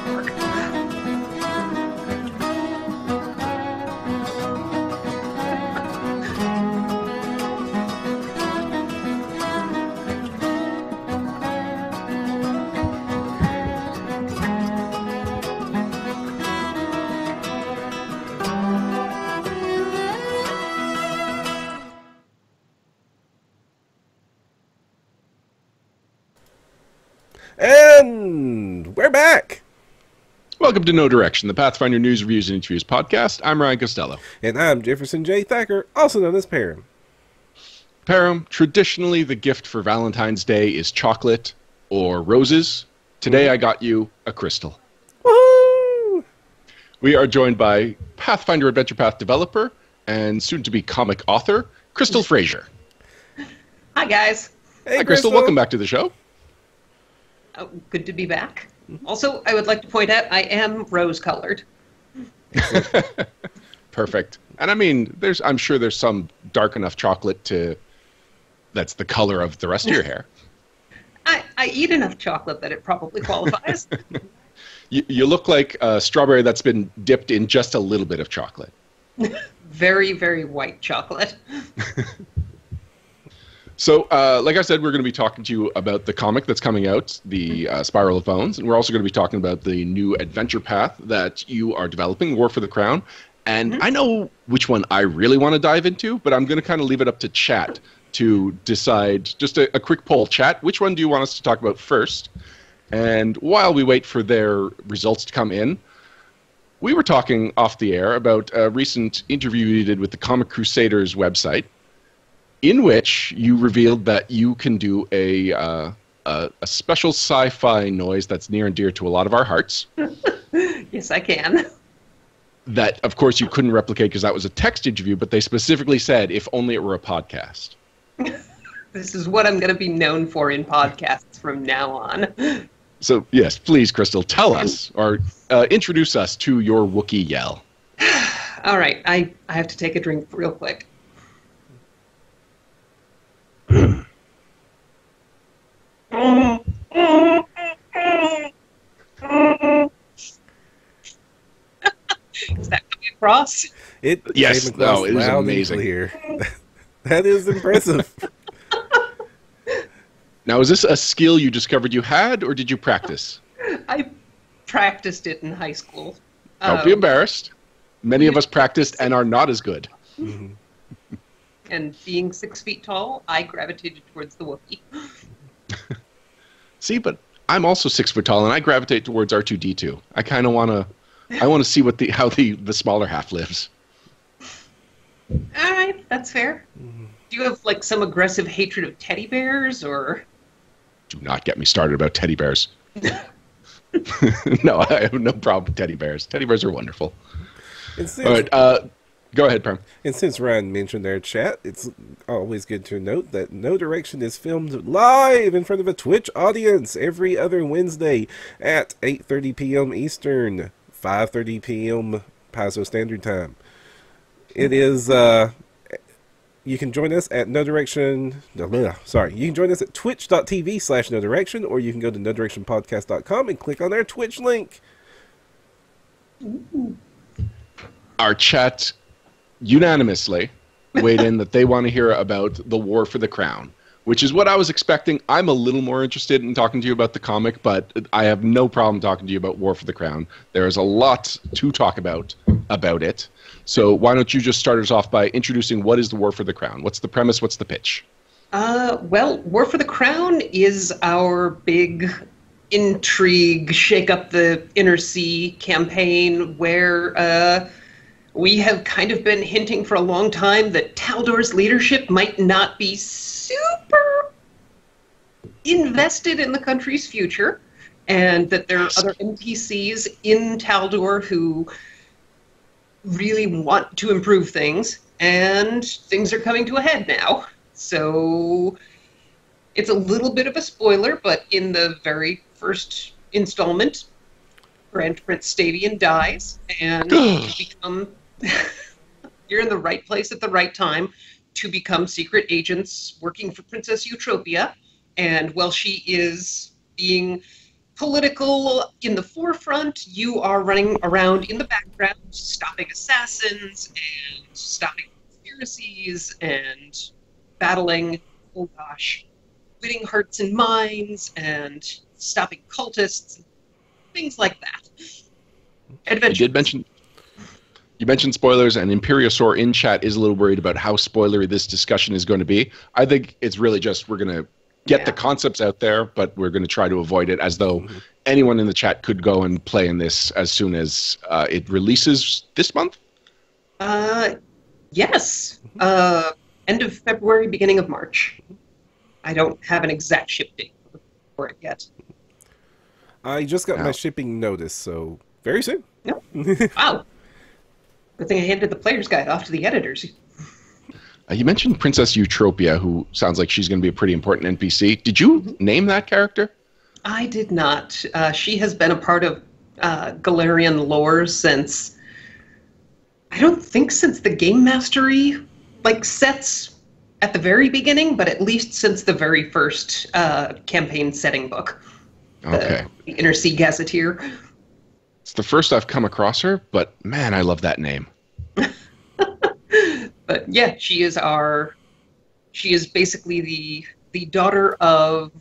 mark. And we're back. Welcome to No Direction, the Pathfinder News, Reviews, and Interviews podcast. I'm Ryan Costello. And I'm Jefferson J. Thacker, also known as Perrin. Perrin, traditionally the gift for Valentine's Day is chocolate or roses. Today I got you a crystal. Woohoo! We are joined by Pathfinder Adventure Path developer and soon-to-be comic author, Crystal Frasier. Hi, guys. Hey, Hi, Crystal. Welcome back to the show. Oh, good to be back. Also, I would like to point out I am rose-colored. Perfect. And I mean, I'm sure there's some dark enough chocolate that's the color of the rest of your hair. I eat enough chocolate that it probably qualifies. You look like a strawberry that's been dipped in just a little bit of chocolate. Very, very white chocolate. So, like I said, we're going to be talking to you about the comic that's coming out, the Spiral of Bones, and we're also going to be talking about the new adventure path that you are developing, War for the Crown. And I know which one I really want to dive into, but I'm going to kind of leave it up to chat to decide, just a quick poll. Chat, which one do you want us to talk about first? And while we wait for their results to come in, we were talking off the air about a recent interview you did with the Comic Crusaders website, in which you revealed that you can do a special sci-fi noise that's near and dear to a lot of our hearts. Yes, I can. That, of course, you couldn't replicate because that was a text interview, but they specifically said, if only it were a podcast. This is what I'm going to be known for in podcasts from now on. So, yes, please, Crystal, tell us, or introduce us to your Wookiee yell. All right, I have to take a drink real quick. Is that coming across? It Yes, came across it is loud and amazing. clear. That is impressive. Now, is this a skill you discovered you had, or did you practice? I practiced it in high school. Don't be embarrassed. Many of us practiced and are not as good. Mhm. And being 6 feet tall, I gravitated towards the Wookiee. See, but I'm also 6 foot tall, and I gravitate towards R2-D2. I kind of want to see how the smaller half lives. All right, that's fair. Do you have like some aggressive hatred of teddy bears, or? Do not get me started about teddy bears. No, I have no problem with teddy bears. Teddy bears are wonderful. And since, All right, go ahead, Prem. and since Ryan mentioned our chat, it's always good to note that No Direction is filmed live in front of a Twitch audience every other Wednesday at 8:30 p.m. Eastern, 5:30 p.m. Paizo Standard Time. It is, you can join us at No Direction, you can join us at twitch.tv/No Direction, or you can go to NoDirectionPodcast.com and click on our Twitch link. Our chat unanimously weighed in that they want to hear about the War for the Crown, which is what I was expecting. I'm a little more interested in talking to you about the comic, but I have no problem talking to you about War for the Crown. There is a lot to talk about it. So why don't you just start us off by introducing what is the War for the Crown? What's the premise? What's the pitch? Well, War for the Crown is our big intrigue, shake up the inner sea campaign where we have kind of been hinting for a long time that Taldor's leadership might not be super invested in the country's future, and that there are other NPCs in Taldor who really want to improve things, and things are coming to a head now. So it's a little bit of a spoiler, but in the very first installment, Grand Prince Stavian dies, and you become you're in the right place at the right time to become secret agents working for Princess Eutropia. And while she is being political in the forefront. You are running around in the background, stopping assassins and stopping conspiracies and battling, oh gosh, winning hearts and minds and stopping cultists, things like that. Adventure. You mentioned spoilers, and Imperiosaur in chat is a little worried about how spoilery this discussion is going to be. I think it's really just we're going to get the concepts out there, but we're going to try to avoid it, as though anyone in the chat could go and play in this as soon as it releases this month. Yes. End of February, beginning of March. I don't have an exact ship date for it yet. I just got my shipping notice, so very soon. Yep. Wow. Good thing I handed the player's guide off to the editors. You mentioned Princess Eutropia, who sounds like she's going to be a pretty important NPC. Did you name that character? I did not. She has been a part of Galarian lore since, I don't think since the Game Mastery sets at the very beginning, but at least since the very first campaign setting book. Okay. The Inner Sea Gazetteer. It's the first I've come across her, but man, I love that name. But yeah, she is basically the daughter of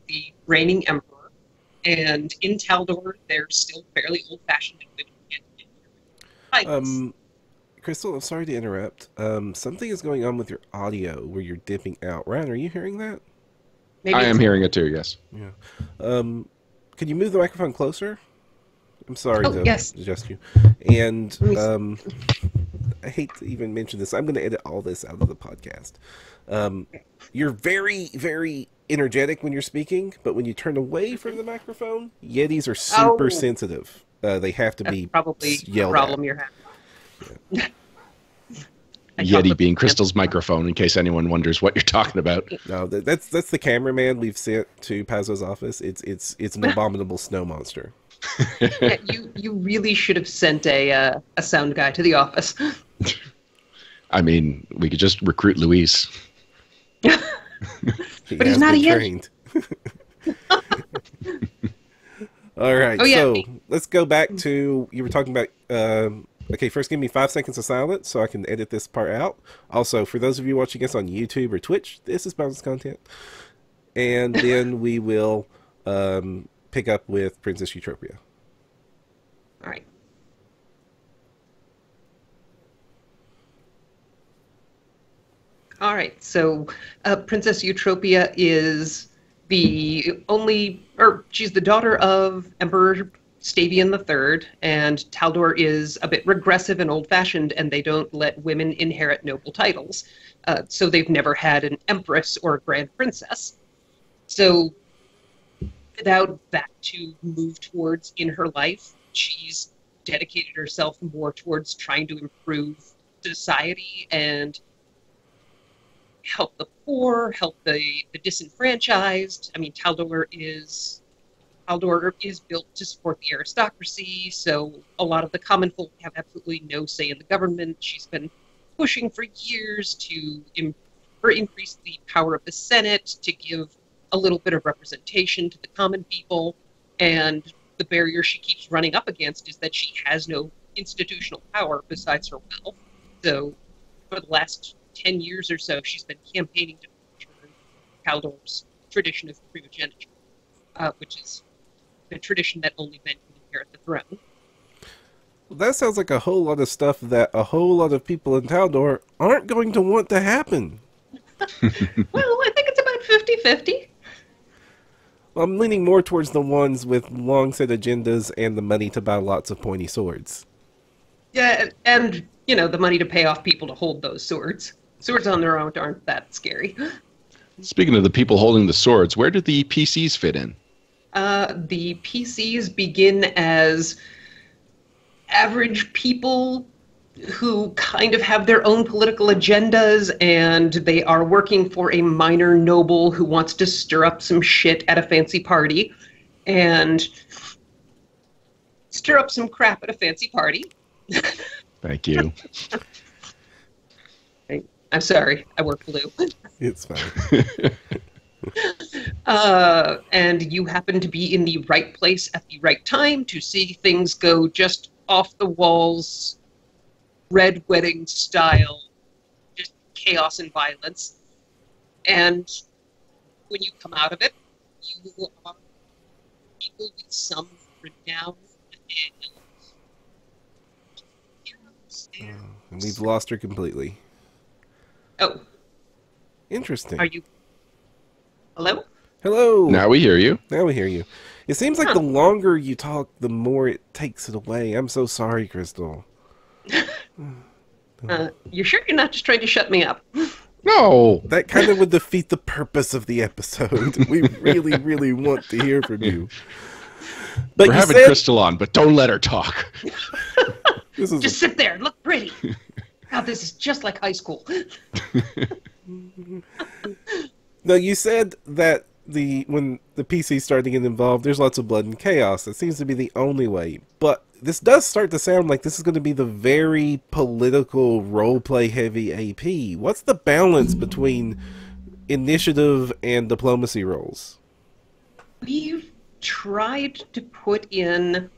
the reigning emperor, and in Taldor they're still fairly old-fashioned and Crystal, I'm sorry to interrupt. Something is going on with your audio where you're dipping out. Ryan, are you hearing that? Maybe I am hearing it too, yes. Yeah. Can you move the microphone closer? I'm sorry to suggest you. And I hate to even mention this. I'm going to edit all this out of the podcast. You're very, very energetic when you're speaking, but when you turn away from the microphone, Yetis are super sensitive. They have to be probably yelled a problem at. you're having. Yeti being Crystal's microphone, in case anyone wonders what you're talking about. No, that's the cameraman we've sent to Paizo's office. It's an abominable snow monster. Yeah, you really should have sent a sound guy to the office. I mean, we could just recruit Luis. But he's not a Yeti. All right, Oh, yeah, so me. let's go back to, you were talking about, okay, first give me 5 seconds of silence so I can edit this part out. Also, for those of you watching us on YouTube or Twitch, this is bonus content. And then we will pick up with Princess Eutropia. All right. All right, so Princess Eutropia is she's the daughter of Emperor Stavian III, and Taldor is a bit regressive and old-fashioned, and they don't let women inherit noble titles. So they've never had an empress or a grand princess. So without that to move towards in her life, she's dedicated herself more towards trying to improve society and help the poor, help the disenfranchised. I mean, Taldor is built to support the aristocracy, so a lot of the common folk have absolutely no say in the government. She's been pushing for years to increase the power of the Senate, to give a little bit of representation to the common people, and the barrier she keeps running up against is that she has no institutional power besides her wealth. So for the last 10 years or so, she's been campaigning to return Taldor's tradition of primogeniture, which is the tradition that only men can inherit the throne. Well, that sounds like a whole lot of stuff that a whole lot of people in Taldor aren't going to want to happen. Well, I think it's about 50-50. Well, I'm leaning more towards the ones with long set agendas and the money to buy lots of pointy swords. Yeah, and, the money to pay off people to hold those swords. Swords on their own aren't that scary. Speaking of the people holding the swords, where do the PCs fit in? The PCs begin as average people who kind of have their own political agendas, and they are working for a minor noble who wants to stir up some shit at a fancy party, and stir up some crap at a fancy party. Thank you. I'm sorry, I work blue. It's fine. And you happen to be in the right place at the right time to see things go just off the walls, Red Wedding style, just chaos and violence. And when you come out of it, you are people with some renown and heroes. And we've lost her completely. Oh, Interesting. are you? Hello? Hello. Now we hear you. Now we hear you. It seems like the longer you talk, the more it takes it away. I'm so sorry, Crystal. You sure you're not just trying to shut me up? No. That kind of would defeat the purpose of the episode. We really, really want to hear from you. But We're you having said, Crystal on, but don't let her talk. this is Just sit there and look pretty. God, this is just like high school. No, you said that when the PC started to get involved, there's lots of blood and chaos. That seems to be the only way. But this does start to sound like this is going to be the very political, roleplay heavy AP. What's the balance between initiative and diplomacy roles? We've tried to put in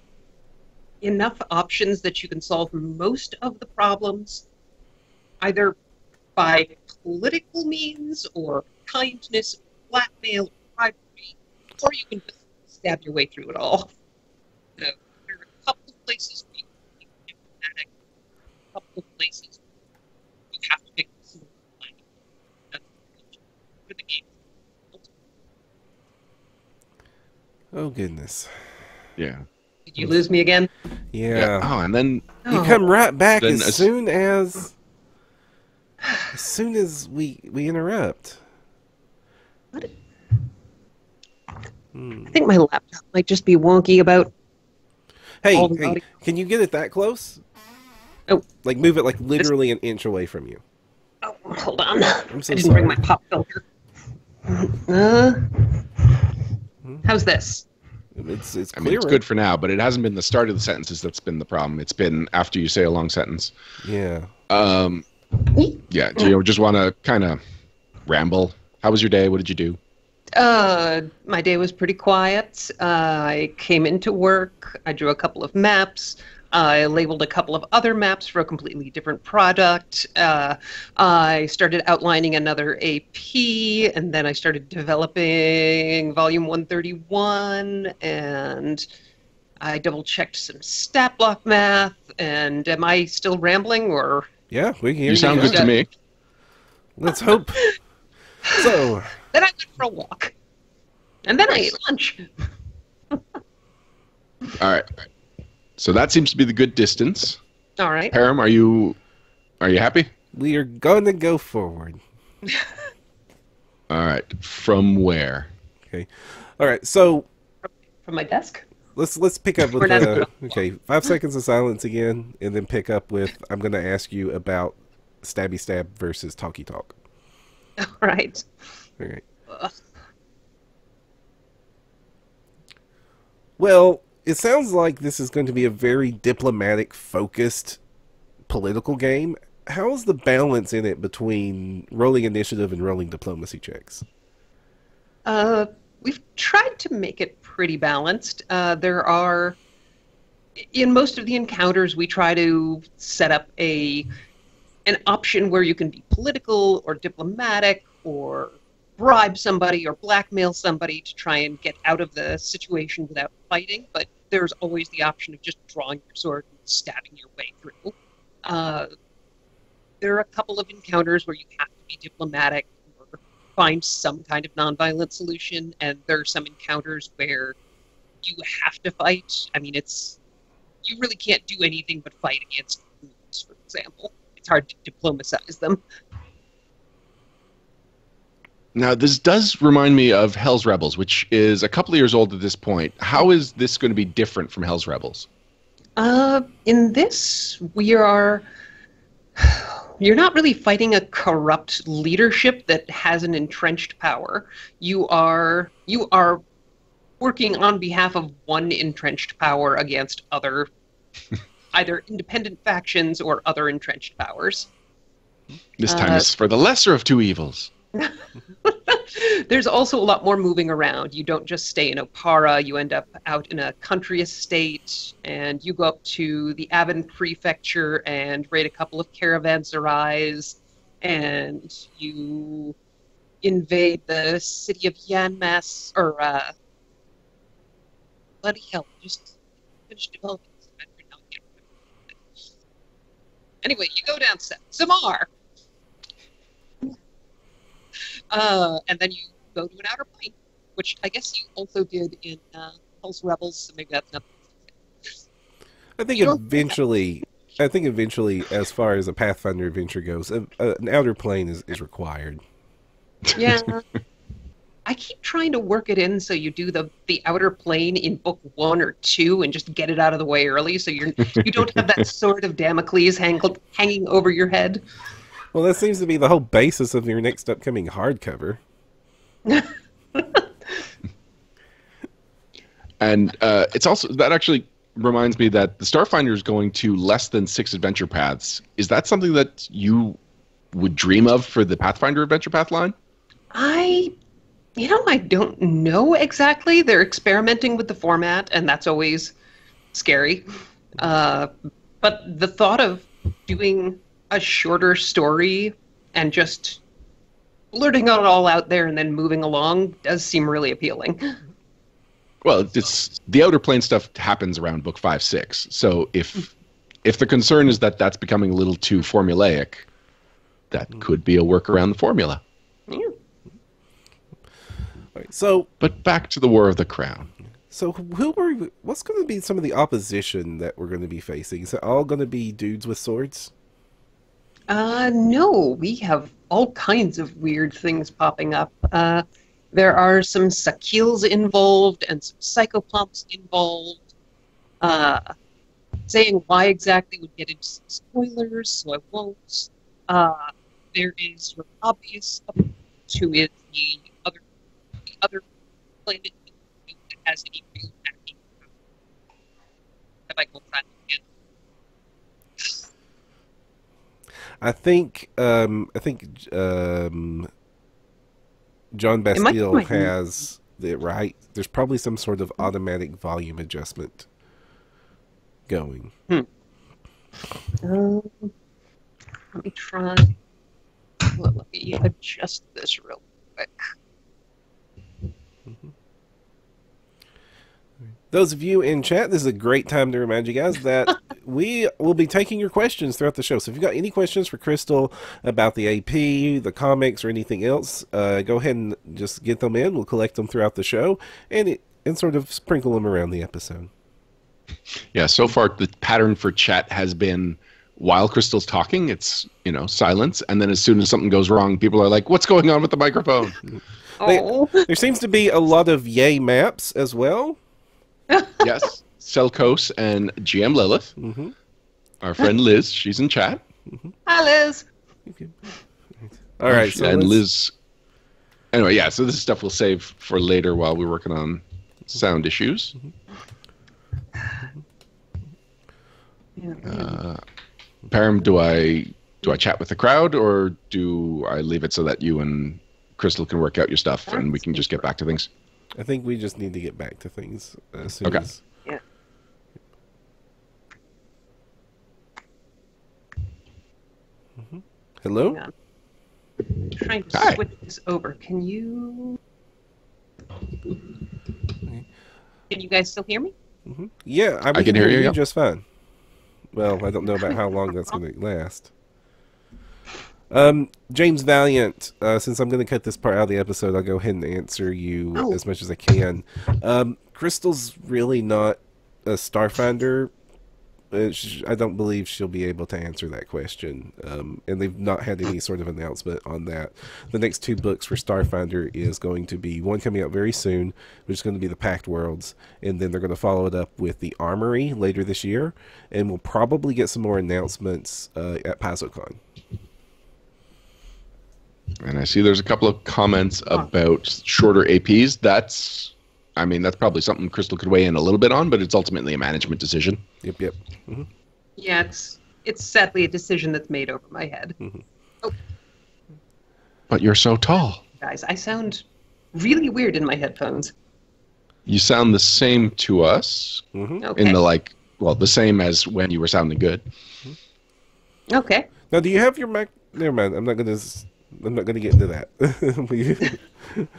enough options that you can solve most of the problems, either by political means or kindness, blackmail, bribery, or you can just stab your way through it all. There are a couple of places where you can be diplomatic, a couple of places where you have to pick a single line. That's for the game. Oh, goodness. Yeah. Did you lose me again? Yeah. Oh, and then You come right back Then as soon as we interrupt. What? I think my laptop might just be wonky about. Hey, all the hey, audio. can you get it that close? Oh, Like move it like literally an inch away from you. oh, hold on. I'm so I didn't bring sorry. my pop filter. How's this? It's I clear. mean, it's good for now, but it hasn't been the start of the sentences that's been the problem. It's been after you say a long sentence. Yeah. Yeah. Do you just want to kind of ramble? How was your day? What did you do? My day was pretty quiet. I came into work. I drew a couple of maps. I labeled a couple of other maps for a completely different product. I started outlining another AP, and then I started developing Volume 131, and I double-checked some stat block math. And am I still rambling, or? Yeah, we can hear You sound now. good to me. Let's hope. So, Then I went for a walk. And then I ate lunch. All right. So that seems to be the good distance. All right. Param, are you happy? we are going to go forward. All right. From where? Okay. All right. So, From my desk. let's pick up with We're not- okay, 5 seconds of silence again, and then pick up with I'm going to ask you about stabby stab versus talkie talk. All right. All right. Ugh. Well, it sounds like this is going to be a very diplomatic focused political game. How's the balance in it between rolling initiative and rolling diplomacy checks? We've tried to make it pretty balanced. There are, in most of the encounters, we try to set up an option where you can be political or diplomatic or bribe somebody or blackmail somebody to try and get out of the situation without fighting. But there's always the option of just drawing your sword and stabbing your way through. There are a couple of encounters where you have to be diplomatic or find some kind of nonviolent solution, and there are some encounters where you have to fight. I mean, you really can't do anything but fight against ghouls, for example. It's hard to diplomatize them. Now, this does remind me of Hell's Rebels, which is a couple of years old at this point. How is this going to be different from Hell's Rebels? In this, you're not really fighting a corrupt leadership that has an entrenched power. You are working on behalf of one entrenched power against other, either independent factions or other entrenched powers. This time it's for the lesser of two evils. There's also a lot more moving around. You don't just stay in Opara, you end up out in a country estate, and you go up to the Avon Prefecture and raid a couple of caravanserais, and you invade the city of Yanmas, or, bloody hell, just finished developing this adventure now. I can't remember. Anyway, you go down south. Zamar! And then you go to an outer plane, which I guess you also did in Pulse Rebels, so maybe that's nothing. I think eventually, as far as a Pathfinder adventure goes, an outer plane is required. Yeah. I keep trying to work it in so you do the outer plane in book 1 or 2 and just get it out of the way early, so you don't have that sword of Damocles hanging over your head. Well, that seems to be the whole basis of your next upcoming hardcover. And it's also, that actually reminds me that the Starfinder is going to less than 6 adventure paths. Is that something that you would dream of for the Pathfinder adventure path line? I don't know exactly. They're experimenting with the format, and that's always scary. But the thought of doing a shorter story and just blurting it all out there and then moving along does seem really appealing. Well, it's the outer plane stuff happens around book 5, 6. So if the concern is that that's becoming a little too formulaic, that could be a work around the formula. Yeah. So, but back to the War of the Crown. So what's going to be some of the opposition that we're going to be facing? Is it all going to be dudes with swords? No, we have all kinds of weird things popping up. There are some Sakils involved and some Psychopomps involved. Saying why exactly would get into some spoilers, so I won't. There is your obvious opponent, who is the other planet that has any real attacking power. Have I gone silent again? I think John Bastille has it right. There's probably some sort of automatic volume adjustment going. Let me try. Let me adjust this real quick. Those of you in chat, this is a great time to remind you guys that we will be taking your questions throughout the show. So if you've got any questions for Crystal about the AP, the comics, or anything else, go ahead and just get them in. We'll collect them throughout the show and sort of sprinkle them around the episode. Yeah, so far the pattern for chat has been while Crystal's talking, it's, silence. And then as soon as something goes wrong, people are like, what's going on with the microphone? There seems to be a lot of yay maps as well. Yes, Selkos and GM Lilith. Mm-hmm. Our friend Liz, she's in chat. Mm-hmm. Hi, Liz. Okay. All right. So and Liz... Anyway, yeah, so this stuff we'll save for later while we're working on sound issues. Param, do I chat with the crowd, or do I leave it so that you and Crystal can work out your stuff and we can just get back to things? I think we just need to get back to things as soon as... Yeah. Mm-hmm. Hello? I'm trying to switch this over. Can you... Can you guys still hear me? Mm-hmm. Yeah, I can hear you just fine. Well, I don't know about how long that's going to last. James Valiant, since I'm going to cut this part out of the episode, I'll go ahead and answer you as much as I can. Crystal's really not a Starfinder. I don't believe she'll be able to answer that question. And they've not had any sort of announcement on that. The next 2 books for Starfinder is going to be one coming out very soon, which is going to be the Pact Worlds, and then they're going to follow it up with the Armory later this year, and we'll probably get some more announcements at PaizoCon. And I see there's a couple of comments about shorter APs. That's probably something Crystal could weigh in a little bit on, but it's ultimately a management decision. Yep. Mm-hmm. Yeah, it's sadly a decision that's made over my head. Mm-hmm. Oh. But you're so tall. apologize. I sound really weird in my headphones. You sound the same to us. Mm-hmm. Okay. In the the same as when you were sounding good. Okay. Now, do you have your Mac? Never mind. I'm not gonna get into that.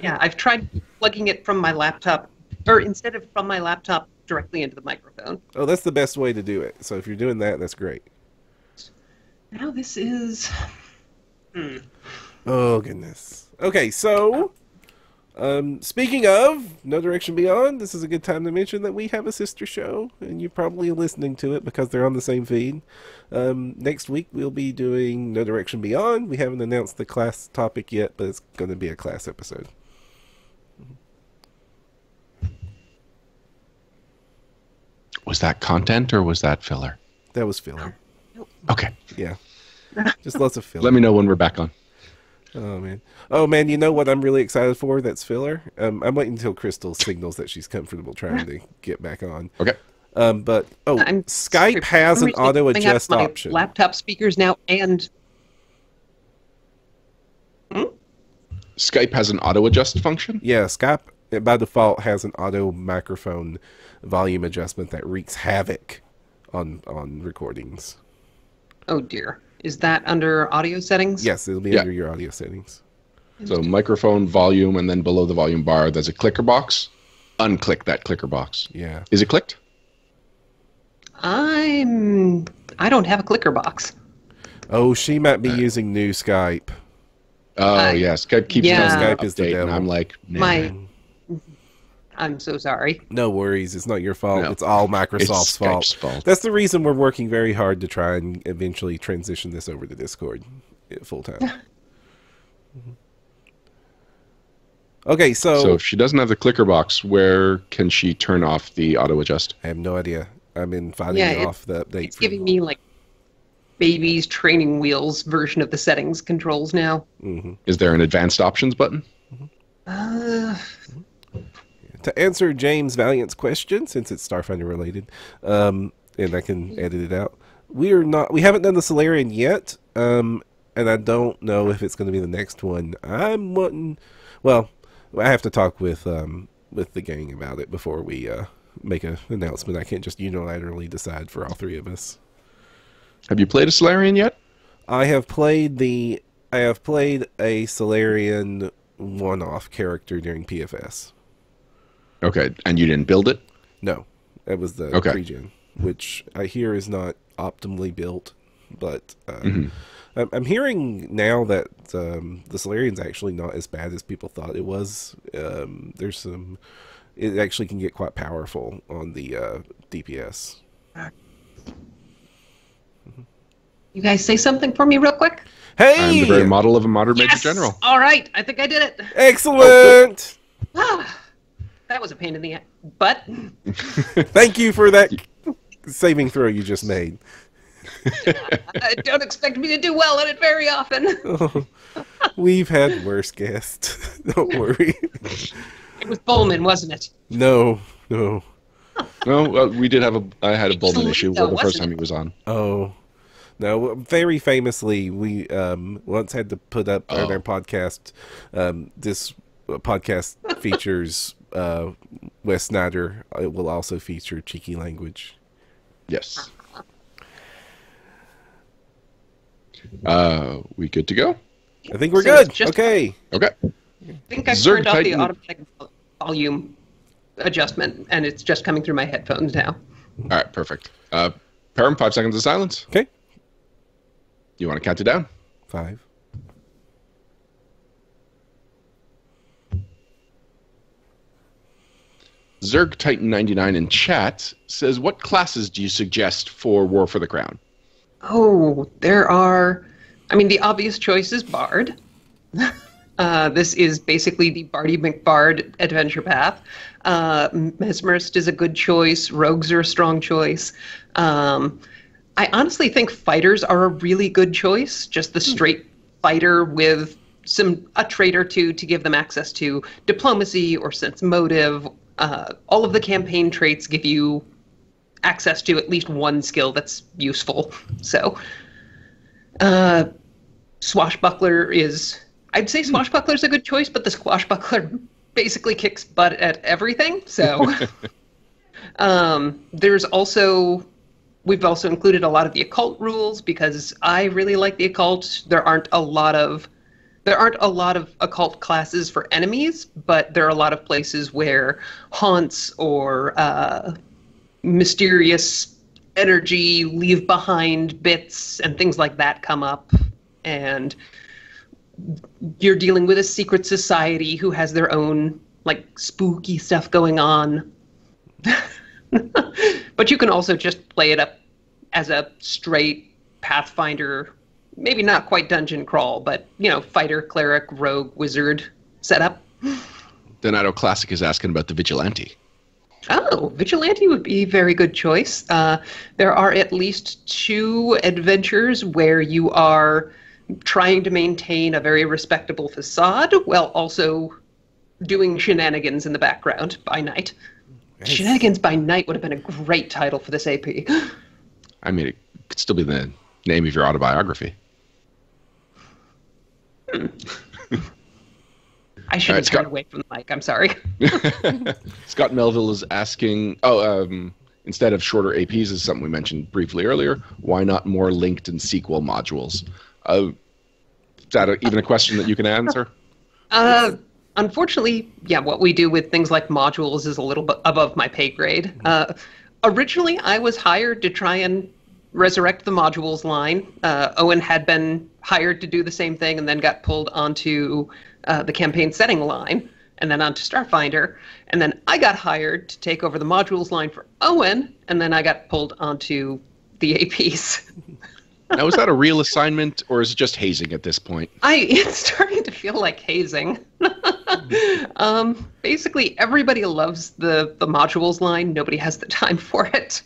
Yeah, I've tried plugging it from my laptop, or instead of from my laptop directly into the microphone. Oh, that's the best way to do it. So if you're doing that, that's great. Now this is... Oh, goodness. Okay, so, speaking of No Direction Beyond, this is a good time to mention that we have a sister show, and you're probably listening to it because they're on the same feed. Next week, we'll be doing No Direction Beyond. We haven't announced the class topic yet, but it's going to be a class episode. Was that content or was that filler? That was filler. Okay. Yeah. Just lots of filler. Let me know when we're back on. Oh man, you know what I'm really excited for that's filler? I'm waiting until Crystal signals that she's comfortable trying to get back on. Okay. But Skype has an auto adjust option. Laptop speakers now and Skype has an auto adjust function? Yeah, Skype by default has an auto microphone volume adjustment that wreaks havoc on recordings. oh dear. Is that under audio settings? Yes, it'll be under your audio settings. So microphone, volume, and then below the volume bar, there's a clicker box. Unclick that clicker box. Yeah. Is it clicked? I don't have a clicker box. Oh, she might be using new Skype. Oh, yes. Skype keeps yeah. Skype is the update, and devil. I'm like, nah. I'm so sorry. No worries, it's not your fault. No. It's all Microsoft's It's Skype's fault. That's the reason we're working very hard to try and eventually transition this over to Discord full time. Okay, So if she doesn't have the clicker box, where can she turn off the auto adjust? I have no idea. I've been fighting off the update. It's giving me like baby's training wheels version of the settings controls now. Is there an advanced options button? To answer James Valiant's question, since it's Starfinder related, and I can edit it out, we haven't done the Solarian yet, and I don't know if it's going to be the next one. Well, I have to talk with the gang about it before we make an announcement. I can't just unilaterally decide for all three of us. Have you played a Solarian yet? I have played a Solarian one-off character during PFS. Okay, and you didn't build it? No, that was the pre-gen, which I hear is not optimally built. But I'm hearing now that the Solarian's actually not as bad as people thought it was. It actually can get quite powerful on the DPS. You guys say something for me real quick? Hey! I'm the very model of a modern Major Yes! General. All right, I think I did it. Excellent! That was a pain in the butt. Thank you for that saving throw you just made. Don't expect me to do well at it very often. We've had worse guests. Don't worry. It was Bowman, wasn't it? No. No, well, I had a Bowman issue Toledo, the first wasn't time it? he was on. Oh. No, very famously, we once had to put up on our podcast, this podcast features Wes Snyder. It will also feature cheeky language. Yes. We good to go? I think we're So good. it's just- Okay. Okay. I think I've Zerg turned off the Titan- automatic volume adjustment, and it's just coming through my headphones now. All right, perfect. Param, 5 seconds of silence. Okay. You want to count it down? 5. Zerg Titan 99 in chat says, what classes do you suggest for War for the Crown? Oh, there are... I mean, the obvious choice is Bard. This is basically the Bardy McBard adventure path. Mesmerist is a good choice. Rogues are a strong choice. I honestly think fighters are a really good choice. Just the straight fighter with a trait or two to give them access to diplomacy or sense motive. All of the campaign traits give you access to at least one skill that's useful. So, Swashbuckler is I'd say Swashbuckler's a good choice, but the Swashbuckler basically kicks butt at everything. So we've also included a lot of the occult rules because I really like the occult. There aren't a lot of occult classes for enemies, but there are a lot of places where haunts or mysterious energy, leave behind bits, and things like that come up. And you're dealing with a secret society who has their own, like, spooky stuff going on. But you can also just play it up as a straight Pathfinder, maybe not quite dungeon crawl, but, fighter, cleric, rogue, wizard setup. Donato Classic is asking about the Vigilante. Oh, Vigilante would be a very good choice. There are at least 2 adventures where you are trying to maintain a very respectable facade while also doing shenanigans in the background by night. Nice. Shenanigans by Night would have been a great title for this AP. I mean, it could still be the name of your autobiography. I shouldn't turn away from the mic. I'm sorry. Scott Melville is asking, instead of shorter APs, is something we mentioned briefly earlier, why not more linked and sequel modules? Is that even a question that you can answer? Unfortunately, what we do with things like modules is a little bit above my pay grade. Originally, I was hired to try and resurrect the modules line. Owen had been hired to do the same thing and then got pulled onto the campaign setting line and then onto Starfinder. And then I got hired to take over the modules line for Owen, and then I got pulled onto the APs. Now, is that a real assignment, or is it just hazing at this point? It's starting to feel like hazing. Basically, everybody loves the modules line. Nobody has the time for it.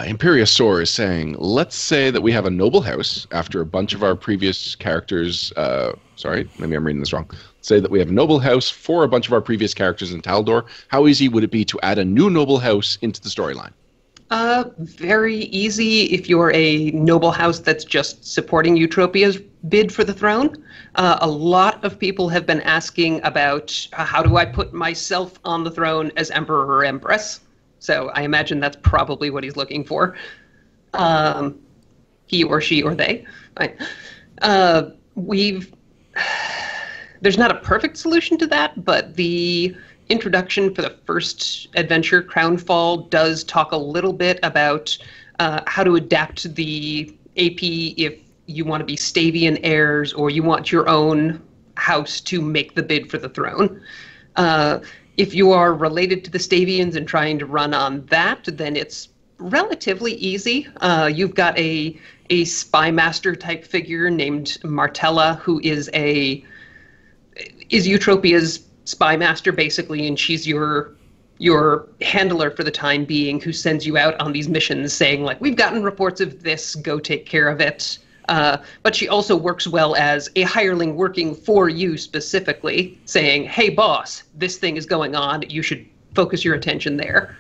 Imperious Soar is saying, let's say that we have a noble house after a bunch of our previous characters... sorry, maybe I'm reading this wrong. Say that we have a noble house for a bunch of our previous characters in Taldor. How easy would it be to add a new noble house into the storyline? Very easy if you're a noble house that's just supporting Eutropia's bid for the throne. A lot of people have been asking about how do I put myself on the throne as Emperor or Empress. So I imagine that's probably what he's looking for. He or she or they. Right. There's not a perfect solution to that, but the introduction for the first adventure, Crownfall, does talk a little bit about how to adapt the AP if you want to be Stavian heirs or you want your own house to make the bid for the throne. If you are related to the Stavians and trying to run on that, then it's relatively easy. You've got a spy master type figure named Martella, who is Eutropia's spy master, basically, and she's your handler for the time being, who sends you out on these missions saying, like, we've gotten reports of this, go take care of it. But she also works well as a hireling working for you specifically, saying, hey, boss, this thing is going on. You should focus your attention there.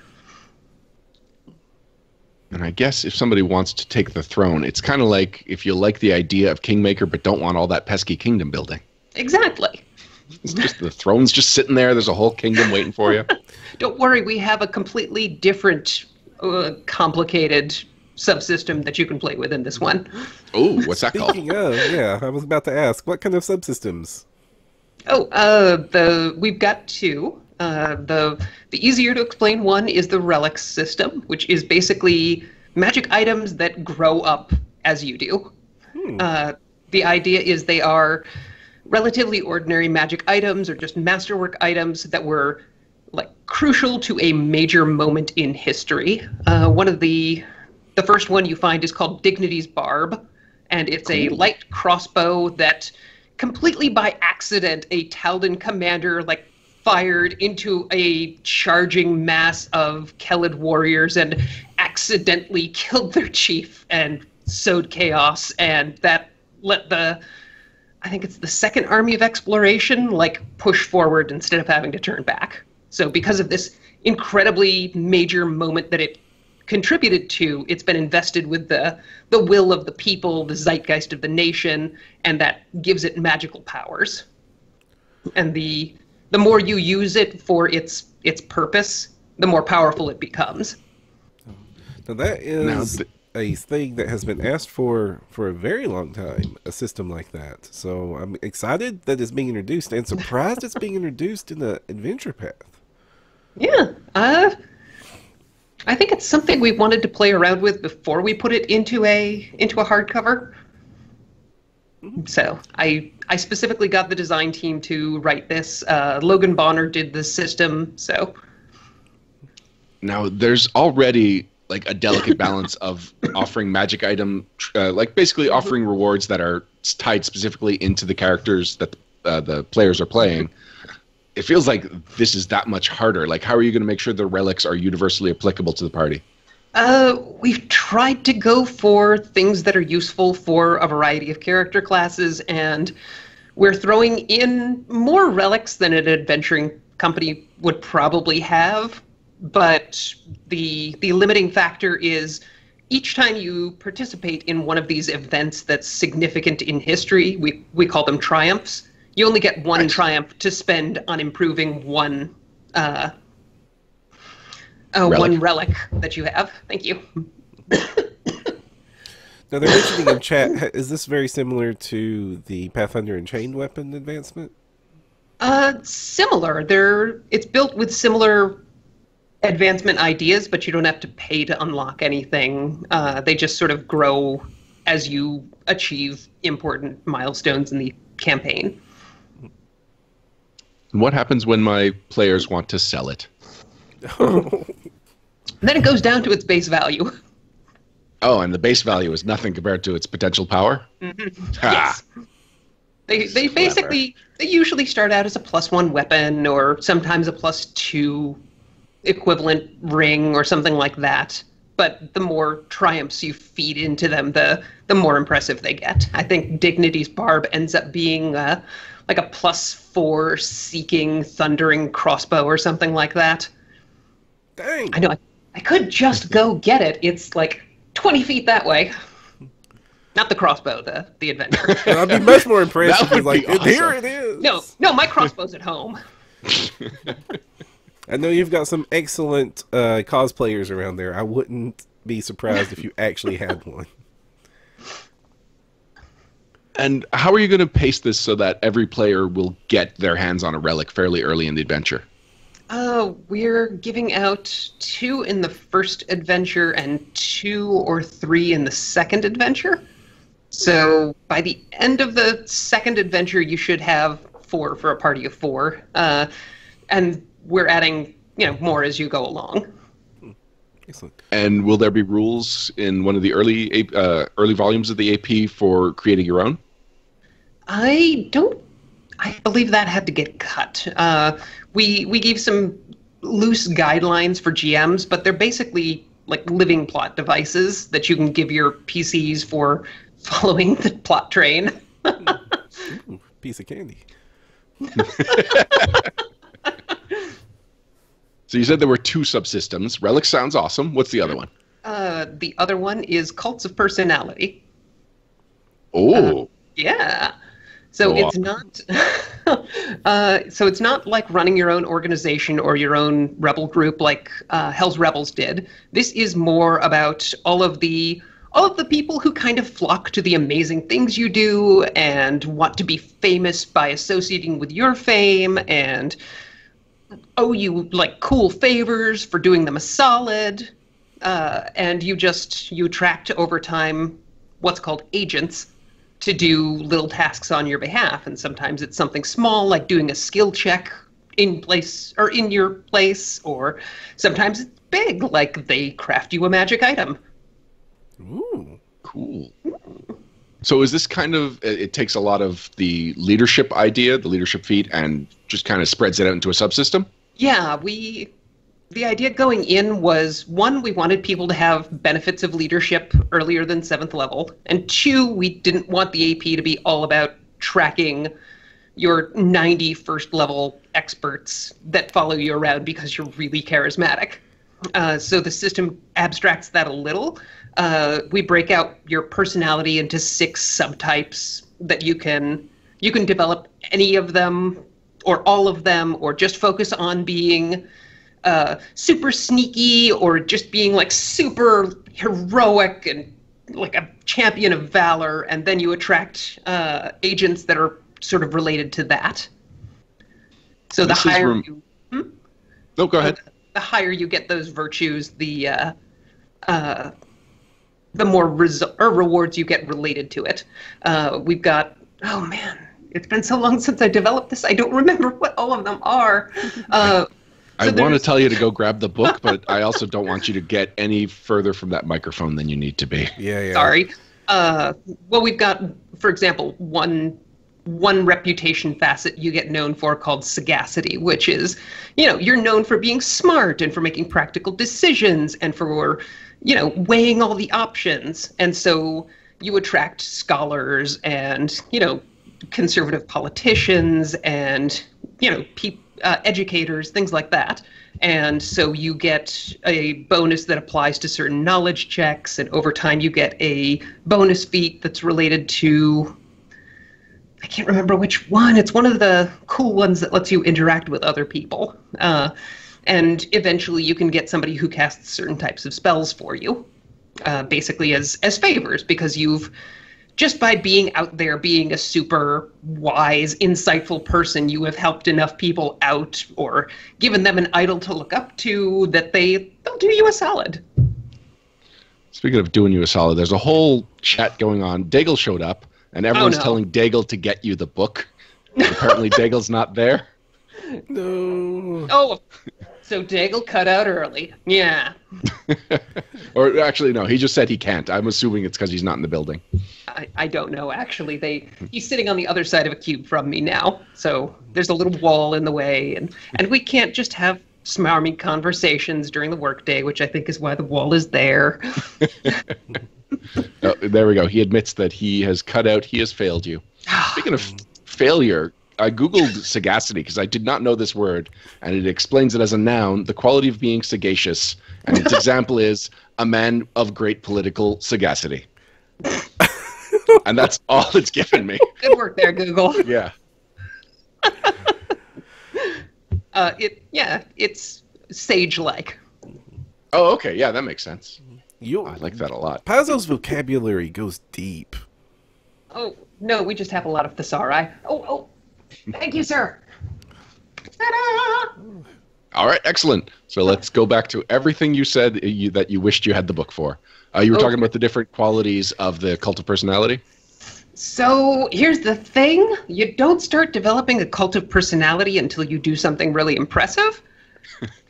And I guess if somebody wants to take the throne, it's kind of like if you like the idea of Kingmaker but don't want all that pesky kingdom building. Exactly. It's just the throne's just sitting there. There's a whole kingdom waiting for you. Don't worry, we have a completely different, complicated subsystem that you can play with in this one. Oh, what's that called? Speaking of, I was about to ask, what kind of subsystems? We've got 2. The easier to explain one is the relics system, which is basically magic items that grow up as you do. The idea is they are relatively ordinary magic items or just masterwork items that were like crucial to a major moment in history. One of the first one you find is called Dignity's Barb, and it's a light crossbow that completely by accident a Taldan commander fired into a charging mass of Kelid warriors and accidentally killed their chief and sowed chaos, and that let I think it's the Second Army of Exploration, push forward instead of having to turn back. So because of this incredibly major moment that it contributed to. It's been invested with the will of the people, the zeitgeist of the nation, and that gives it magical powers. And the more you use it for its purpose, the more powerful it becomes. Now that is a thing that has been asked for a very long time, a system like that. So I'm excited that it's being introduced and surprised it's being introduced in the adventure path. Yeah, I think it's something we wanted to play around with before we put it into a hardcover. So I specifically got the design team to write this. Logan Bonner did the system. So now there's already like a delicate balance of offering magic item, like basically offering rewards that are tied specifically into the characters that the players are playing. It feels like this is that much harder. Like, how are you going to make sure the relics are universally applicable to the party? We've tried to go for things that are useful for a variety of character classes, and we're throwing in more relics than an adventuring company would probably have. But the limiting factor is each time you participate in one of these events that's significant in history, we call them triumphs, you only get one triumph to spend on improving one relic that you have. Thank you. Now they're mentioning in chat, is this very similar to the Pathfinder and Chained Weapon advancement? Similar. It's built with similar advancement ideas, but you don't have to pay to unlock anything. They just sort of grow as you achieve important milestones in the campaign. What happens when my players want to sell it? Then it goes down to its base value. Oh, and the base value is nothing compared to its potential power? Mm-hmm. Yes. They basically, they usually start out as a +1 weapon or sometimes a +2 equivalent ring or something like that. But the more triumphs you feed into them, the more impressive they get. I think Dignity's Barb ends up being like a +4 seeking thundering crossbow or something like that. Dang. I know, I could just go get it. It's like 20 feet that way. Not the crossbow, the adventure. I'd be much more impressed if he's like, awesome. Here it is. No, my crossbow's at home. I know you've got some excellent cosplayers around there. I wouldn't be surprised if you actually had one. And how are you going to pace this so that every player will get their hands on a relic fairly early in the adventure? We're giving out 2 in the first adventure and 2 or 3 in the second adventure. So by the end of the second adventure, you should have 4 for a party of 4. And we're adding, more as you go along. Excellent. And will there be rules in one of the early volumes of the AP for creating your own? I believe that had to get cut. We gave some loose guidelines for GMs, but they're basically like living plot devices that you can give your PCs for following the plot train. Ooh, piece of candy. So you said there were 2 subsystems. Relic sounds awesome. What's the other one? The other one is Cults of Personality. Oh. Yeah. So it's not it's not like running your own organization or your own rebel group like Hell's Rebels did. This is more about all of the people who kind of flock to the amazing things you do and want to be famous by associating with your fame and owe you like cool favors for doing them a solid. And you attract over time what's called agents to do little tasks on your behalf, and sometimes it's something small like doing a skill check in your place, or sometimes it's big like they craft you a magic item. Ooh, cool. So is this kind of, it takes a lot of the leadership idea, the leadership feat, and just kind of spreads it out into a subsystem? Yeah, the idea going in was, 1, we wanted people to have benefits of leadership earlier than 7th level, and 2, we didn't want the AP to be all about tracking your 90 first level experts that follow you around because you're really charismatic. So the system abstracts that a little. We break out your personality into 6 subtypes that you can develop any of them or all of them, or just focus on being super sneaky, or just being like super heroic and like a champion of valor, and then you attract agents that are sort of related to that. So the higher you... No, go ahead. The higher you get those virtues, the more rewards you get related to it. We've got... Oh, man. It's been so long since I developed this, I don't remember what all of them are. I want to tell you to go grab the book, but I also don't want you to get any further from that microphone than you need to be. Yeah. Sorry. Well, we've got, for example, one reputation facet you get known for called sagacity, which is, you're known for being smart and for making practical decisions and for, weighing all the options. And so you attract scholars and, conservative politicians and, educators, things like that. And so you get a bonus that applies to certain knowledge checks, and over time you get a bonus feat that's related to, I can't remember which one. It's one of the cool ones that lets you interact with other people. And eventually you can get somebody who casts certain types of spells for you, basically as favors, because you've, just by being out there, being a super wise, insightful person, you have helped enough people out or given them an idol to look up to that they'll do you a solid. Speaking of doing you a solid, there's a whole chat going on. Daigle showed up, and everyone's telling Daigle to get you the book. Apparently Daigle's not there. No. Oh, so Daigle cut out early. Yeah. Or actually, no, he just said he can't. I'm assuming it's because he's not in the building. I don't know, actually. He's sitting on the other side of a cube from me now, so there's a little wall in the way, and we can't just have smarmy conversations during the workday, which I think is why the wall is there. Oh, there we go. He admits that he has failed you. Speaking of failure, I Googled sagacity because I did not know this word, and it explains it as a noun, the quality of being sagacious, and its example is a man of great political sagacity. And that's all it's given me. Good work there, Google. Yeah. It's sage-like. Oh, okay. Yeah, that makes sense. I like that a lot. Paizo's vocabulary goes deep. Oh, no, we just have a lot of thesauri. Oh, thank you, sir. Ta-da! All right, excellent. So let's go back to everything you said that you wished you had the book for. You were talking about the different qualities of the cult of personality? So here's the thing. You don't start developing a cult of personality until you do something really impressive.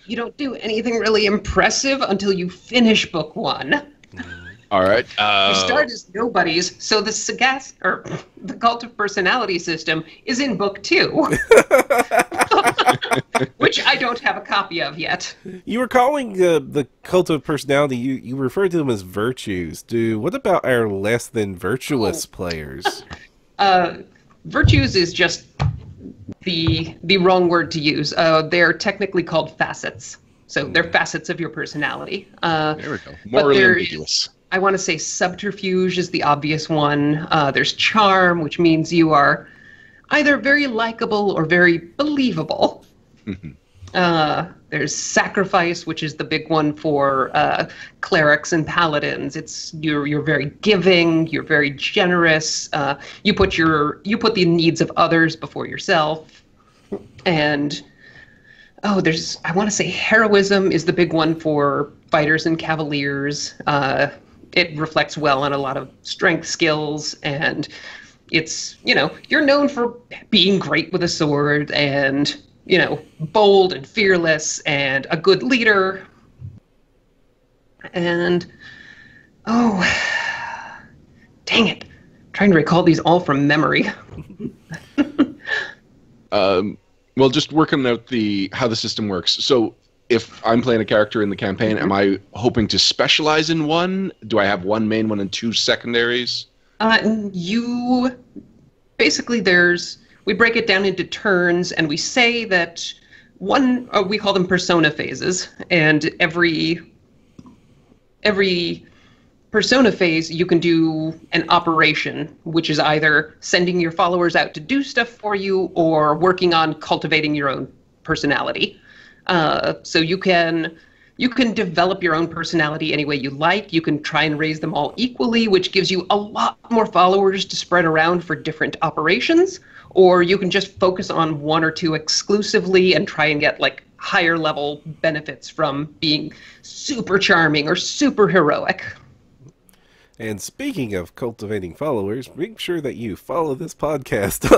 You don't do anything really impressive until you finish book 1. All right. You start as nobodies, so the cult of personality system is in book 2. Which I don't have a copy of yet. You were calling the cult of personality, you referred to them as virtues. What about our less than virtuous players? Virtues is just the wrong word to use. They're technically called facets. So they're facets of your personality. There we go. Morally ambiguous. I want to say subterfuge is the obvious one. There's charm, which means you are either very likable or very believable. There's sacrifice, which is the big one for clerics and paladins. It's you're very giving, you're very generous. You put the needs of others before yourself. And I want to say heroism is the big one for fighters and cavaliers. It reflects well on a lot of strength skills, and it's, you're known for being great with a sword and, bold and fearless and a good leader. And, dang it. I'm trying to recall these all from memory. Well, just working out how the system works. So if I'm playing a character in the campaign, am I hoping to specialize in one? Do I have one main one and 2 secondaries? Basically we break it down into turns, and we say that we call them persona phases, and every persona phase you can do an operation, which is either sending your followers out to do stuff for you or working on cultivating your own personality. So you can develop your own personality any way you like. You can try and raise them all equally, which gives you a lot more followers to spread around for different operations. Or you can just focus on one or two exclusively and try and get like higher level benefits from being super charming or super heroic. And speaking of cultivating followers, make sure that you follow this podcast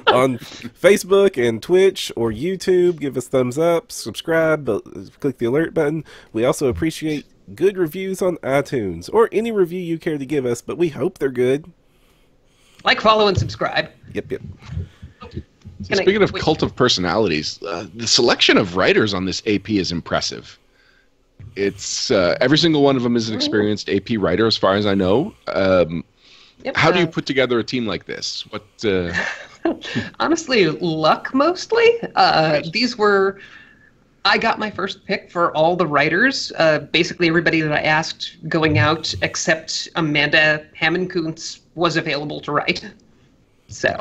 on Facebook and Twitch or YouTube. Give us thumbs up, subscribe, click the alert button. We also appreciate good reviews on iTunes or any review you care to give us, but we hope they're good. Like, follow, and subscribe. Yep. So speaking of cult of personalities, the selection of writers on this AP is impressive. It's every single one of them is an experienced AP writer, as far as I know. How do you put together a team like this? What? Honestly, luck mostly. I got my first pick for all the writers. Basically, everybody that I asked going out, except Amanda Hammond-Kuntz, was available to write. So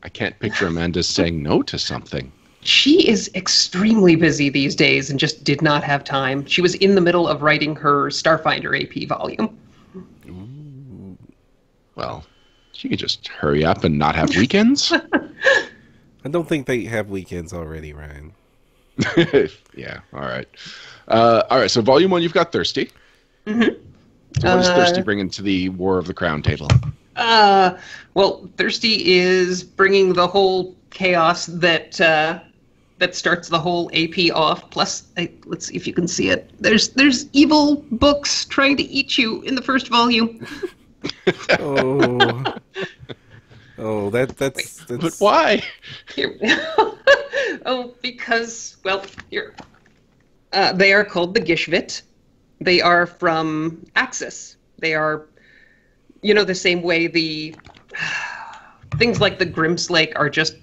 I can't picture Amanda saying no to something. She is extremely busy these days and just did not have time. She was in the middle of writing her Starfinder AP volume. Well, she could just hurry up and not have weekends. I don't think they have weekends already, Ryan. Yeah, all right. So volume 1, you've got Thirsty. Mm-hmm. So what does Thirsty bring into the War of the Crown table? Well, Thirsty is bringing the whole chaos that starts the whole AP off. Plus, let's see if you can see it. There's evil books trying to eat you in the first volume. That's. But why? Because here. They are called the Gishvit. They are from Axis. They are, the same way the things like the Grimslake are just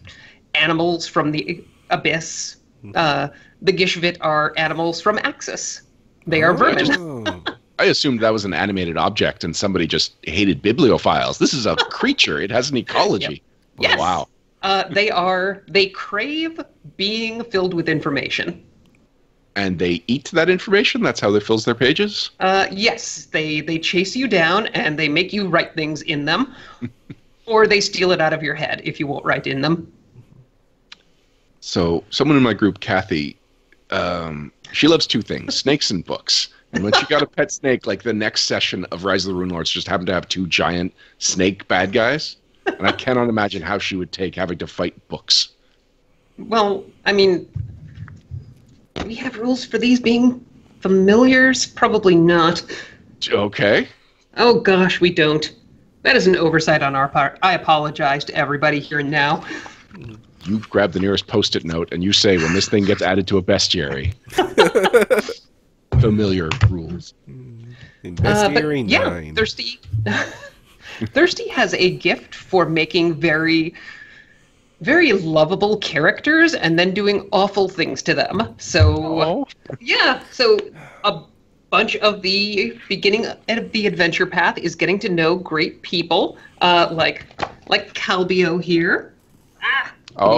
animals from the abyss. The Gishvit are animals from Axis. They are vermin. I assumed that was an animated object and somebody just hated bibliophiles. This is a creature. It has an ecology. Yep. Yes. Wow. They crave being filled with information. And they eat that information? That's how they fills their pages? Yes. They chase you down and they make you write things in them. Or they steal it out of your head if you won't write in them. So someone in my group, Kathy, she loves two things, snakes and books. And when she got a pet snake, like the next session of Rise of the Rune Lords just happened to have two giant snake bad guys. And I cannot imagine how she would take having to fight books. Well, I mean, do we have rules for these being familiars? Probably not. Okay. Oh gosh, we don't. That is an oversight on our part. I apologize to everybody here and now. You grab the nearest Post-it note and you say when this thing gets added to a bestiary. Familiar rules. Bestiary 9. Thirsty. Thirsty has a gift for making very, very lovable characters and then doing awful things to them. So, so a bunch of the beginning of the adventure path is getting to know great people, like Calbio here.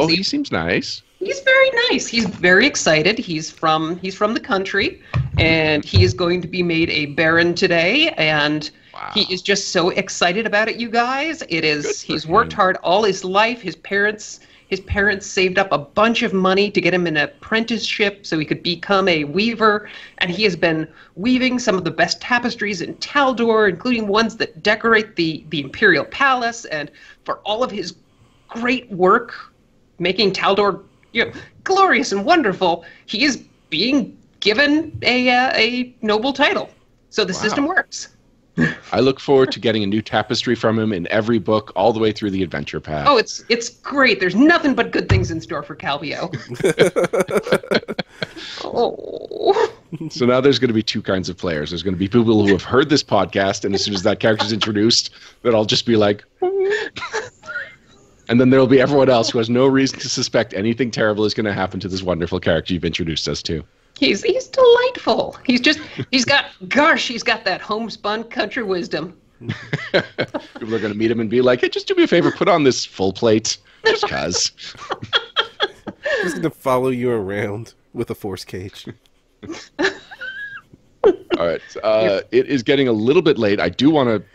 He seems nice. He's very nice. He's very excited. He's from the country, and he is going to be made a baron today, and he is just so excited about it, you guys. He's worked hard all his life. His parents saved up a bunch of money to get him an apprenticeship so he could become a weaver, and he has been weaving some of the best tapestries in Taldor, including ones that decorate the Imperial Palace, and for all of his great work making Taldor glorious and wonderful, he is being given a noble title. So the system works. I look forward to getting a new tapestry from him in every book all the way through the adventure path. Oh, it's great. There's nothing but good things in store for Calbio. So now there's going to be two kinds of players. There's going to be people who have heard this podcast, and as soon as that character's introduced, that I'll just be like... And then there will be everyone else who has no reason to suspect anything terrible is going to happen to this wonderful character you've introduced us to. He's delightful. He's got that homespun country wisdom. People are going to meet him and be like, hey, just do me a favor, put on this full plate. Just cuz. He's going to follow you around with a force cage. All right. It is getting a little bit late. I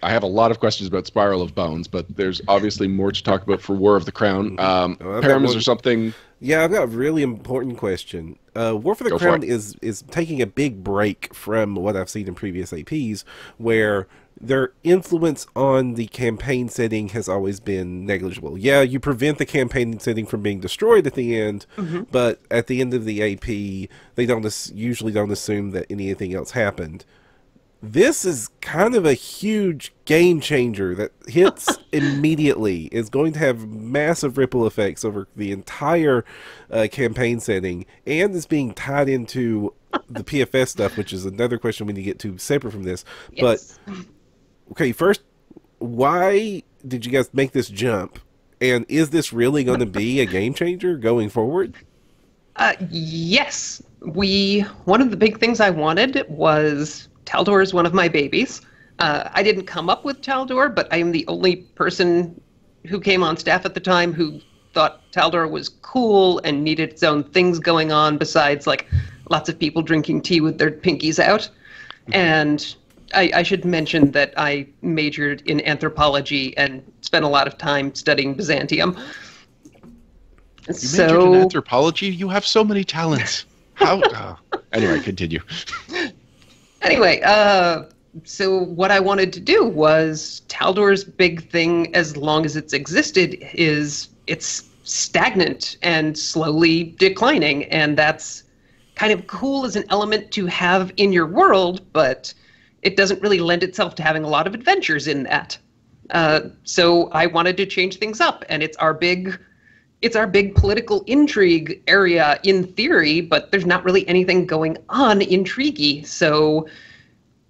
have a lot of questions about Spiral of Bones, but there's obviously more to talk about for War of the Crown. Param, is there something? Yeah, I've got a really important question. War for the Crown is taking a big break from what I've seen in previous APs, where their influence on the campaign setting has always been negligible. Yeah, you prevent the campaign setting from being destroyed at the end, but at the end of the AP, they usually don't assume that anything else happened. This is kind of a huge game changer that hits immediately. It's going to have massive ripple effects over the entire campaign setting, and it's being tied into the PFS stuff, which is another question we need to get to separate from this. Yes. But okay, first, why did you guys make this jump? And is this really going to be a game changer going forward? Yes. One of the big things I wanted was Taldor is one of my babies. I didn't come up with Taldor, but I am the only person who came on staff at the time who thought Taldor was cool and needed its own things going on besides like lots of people drinking tea with their pinkies out. And I should mention that I majored in anthropology and spent a lot of time studying Byzantium. You majored in anthropology? You have so many talents. How? Anyway, continue. Anyway, so what I wanted to do was Taldor's big thing, as long as it's existed, is it's stagnant and slowly declining, and that's kind of cool as an element to have in your world, but it doesn't really lend itself to having a lot of adventures in that. So I wanted to change things up, and it's our big political intrigue area in theory, but there's not really anything going on intriguey. So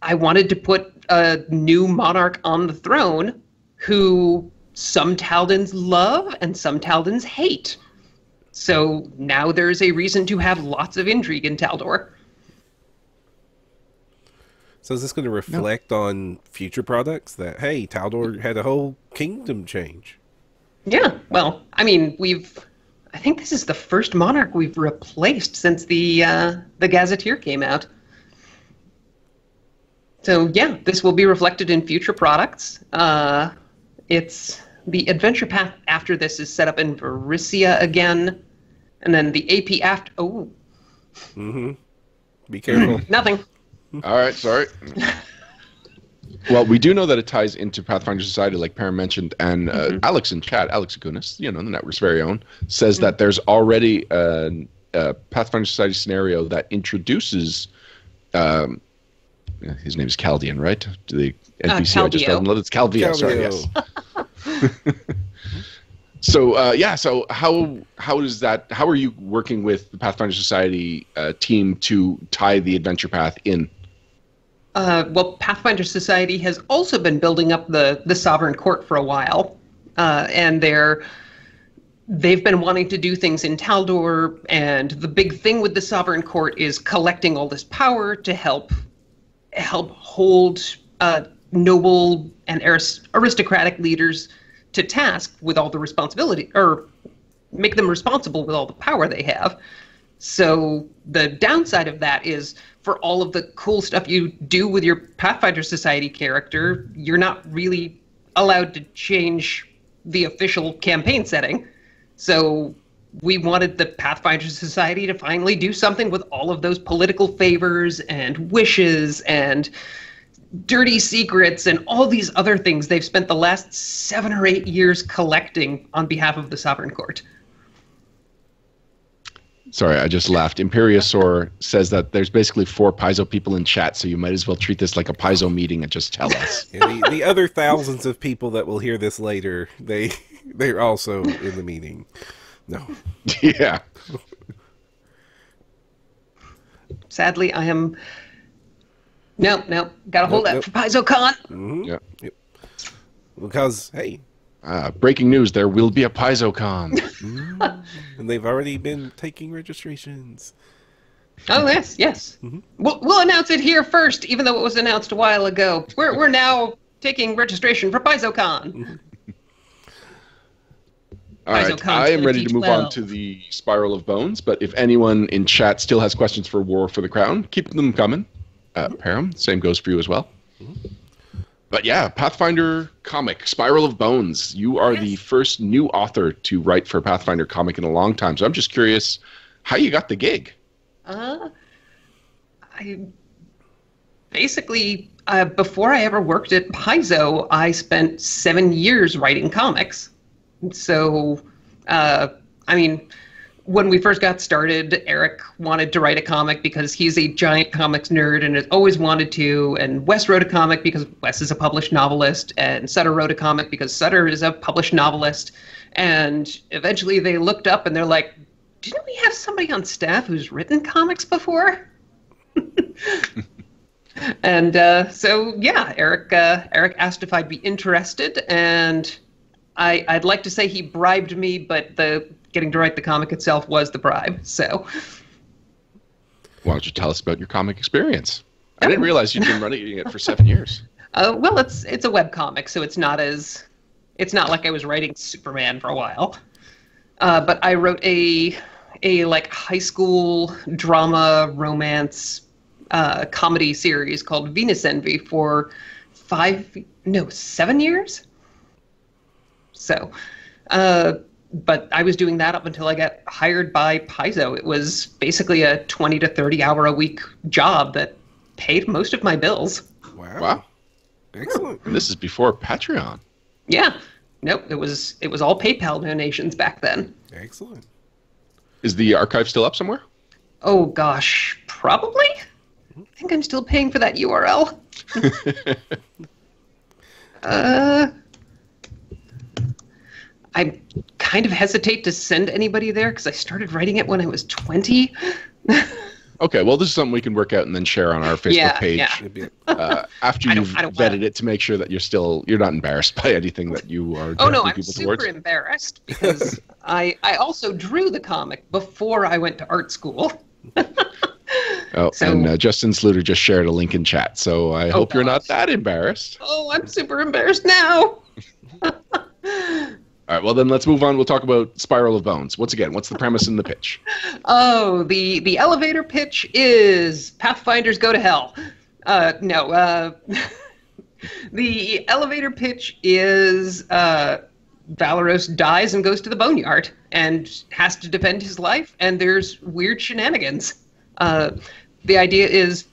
I wanted to put a new monarch on the throne who some Taldans love and some Taldans hate. So now there's a reason to have lots of intrigue in Taldor. So is this going to reflect on future products that, hey, Taldor had a whole kingdom change? Yeah, well, I mean, I think this is the first monarch we've replaced since the Gazetteer came out. So yeah, this will be reflected in future products. It's the adventure path after this is set up in Varisia again, and then the AP after. Oh. Mm-hmm. Be careful. Nothing. All right, sorry. Well, we do know that it ties into Pathfinder Society, like Parent mentioned, and Alex in chat, Alex Akunis, the network's very own, says that there's already a Pathfinder Society scenario that introduces, his name is Chaldean, right? The NPC I just told him, it's Calvio, sorry, yes. So how is that? How are you working with the Pathfinder Society team to tie the adventure path in? Well, Pathfinder Society has also been building up the Sovereign Court for a while, and they've been wanting to do things in Taldor, and the big thing with the Sovereign Court is collecting all this power to help hold noble and aristocratic leaders to task with all the responsibility, or make them responsible with all the power they have. So the downside of that is, for all of the cool stuff you do with your Pathfinder Society character, you're not really allowed to change the official campaign setting. So we wanted the Pathfinder Society to finally do something with all of those political favors and wishes and dirty secrets and all these other things they've spent the last 7 or 8 years collecting on behalf of the Sovereign Court. Sorry, I just laughed. Imperiosaur says that there's basically 4 Paizo people in chat, so you might as well treat this like a Paizo meeting and just tell us. Yeah, the other thousands of people that will hear this later, they're also in the meeting. No. Yeah. Sadly, I am... No, gotta hold that for PaizoCon. Mm-hmm. Yeah. Yep. Because, hey, Breaking news, there will be a PaizoCon. And they've already been taking registrations. Oh, yes. We'll announce it here first, even though it was announced a while ago. We're now taking registration for PaizoCon. All right, I am ready to move on to the Spiral of Bones, but if anyone in chat still has questions for War for the Crown, keep them coming. Param, same goes for you as well. But yeah, Pathfinder comic, Spiral of Bones. You are the first new author to write for a Pathfinder comic in a long time, so I'm just curious how you got the gig. I basically, before I ever worked at Paizo, I spent 7 years writing comics. So, I mean, when we first got started, Eric wanted to write a comic because he's a giant comics nerd and has always wanted to. And Wes wrote a comic because Wes is a published novelist. And Sutter wrote a comic because Sutter is a published novelist. And eventually they looked up and they're like, didn't we have somebody on staff who's written comics before? And so, yeah, Eric asked if I'd be interested. And I'd like to say he bribed me, but the getting to write the comic itself was the bribe. So, why don't you tell us about your comic experience? I didn't realize you'd been running it for 7 years. Well, it's a web comic, so it's not like I was writing Superman for a while. But I wrote a like high school drama romance comedy series called Venus Envy for 7 years. So, but I was doing that up until I got hired by Paizo. It was basically a 20 to 30 hour a week job that paid most of my bills. Wow. Excellent. And this is before Patreon. Yeah. Nope. It was all PayPal donations back then. Excellent. Is the archive still up somewhere? Oh gosh, probably. I think I'm still paying for that URL. I kind of hesitate to send anybody there because I started writing it when I was 20. Okay, well, this is something we can work out and then share on our Facebook page after you've vetted it to make sure that you're not embarrassed by anything that you are. Oh no, I'm super embarrassed because I also drew the comic before I went to art school. And Justin Sluter just shared a link in chat, so I hope you're not that embarrassed. Oh, I'm super embarrassed now. All right, well then let's move on. We'll talk about Spiral of Bones. Once again, what's the premise and the pitch? Oh, the elevator pitch is Pathfinders go to hell. No. The elevator pitch is Valeros dies and goes to the boneyard and has to defend his life, and there's weird shenanigans. The idea is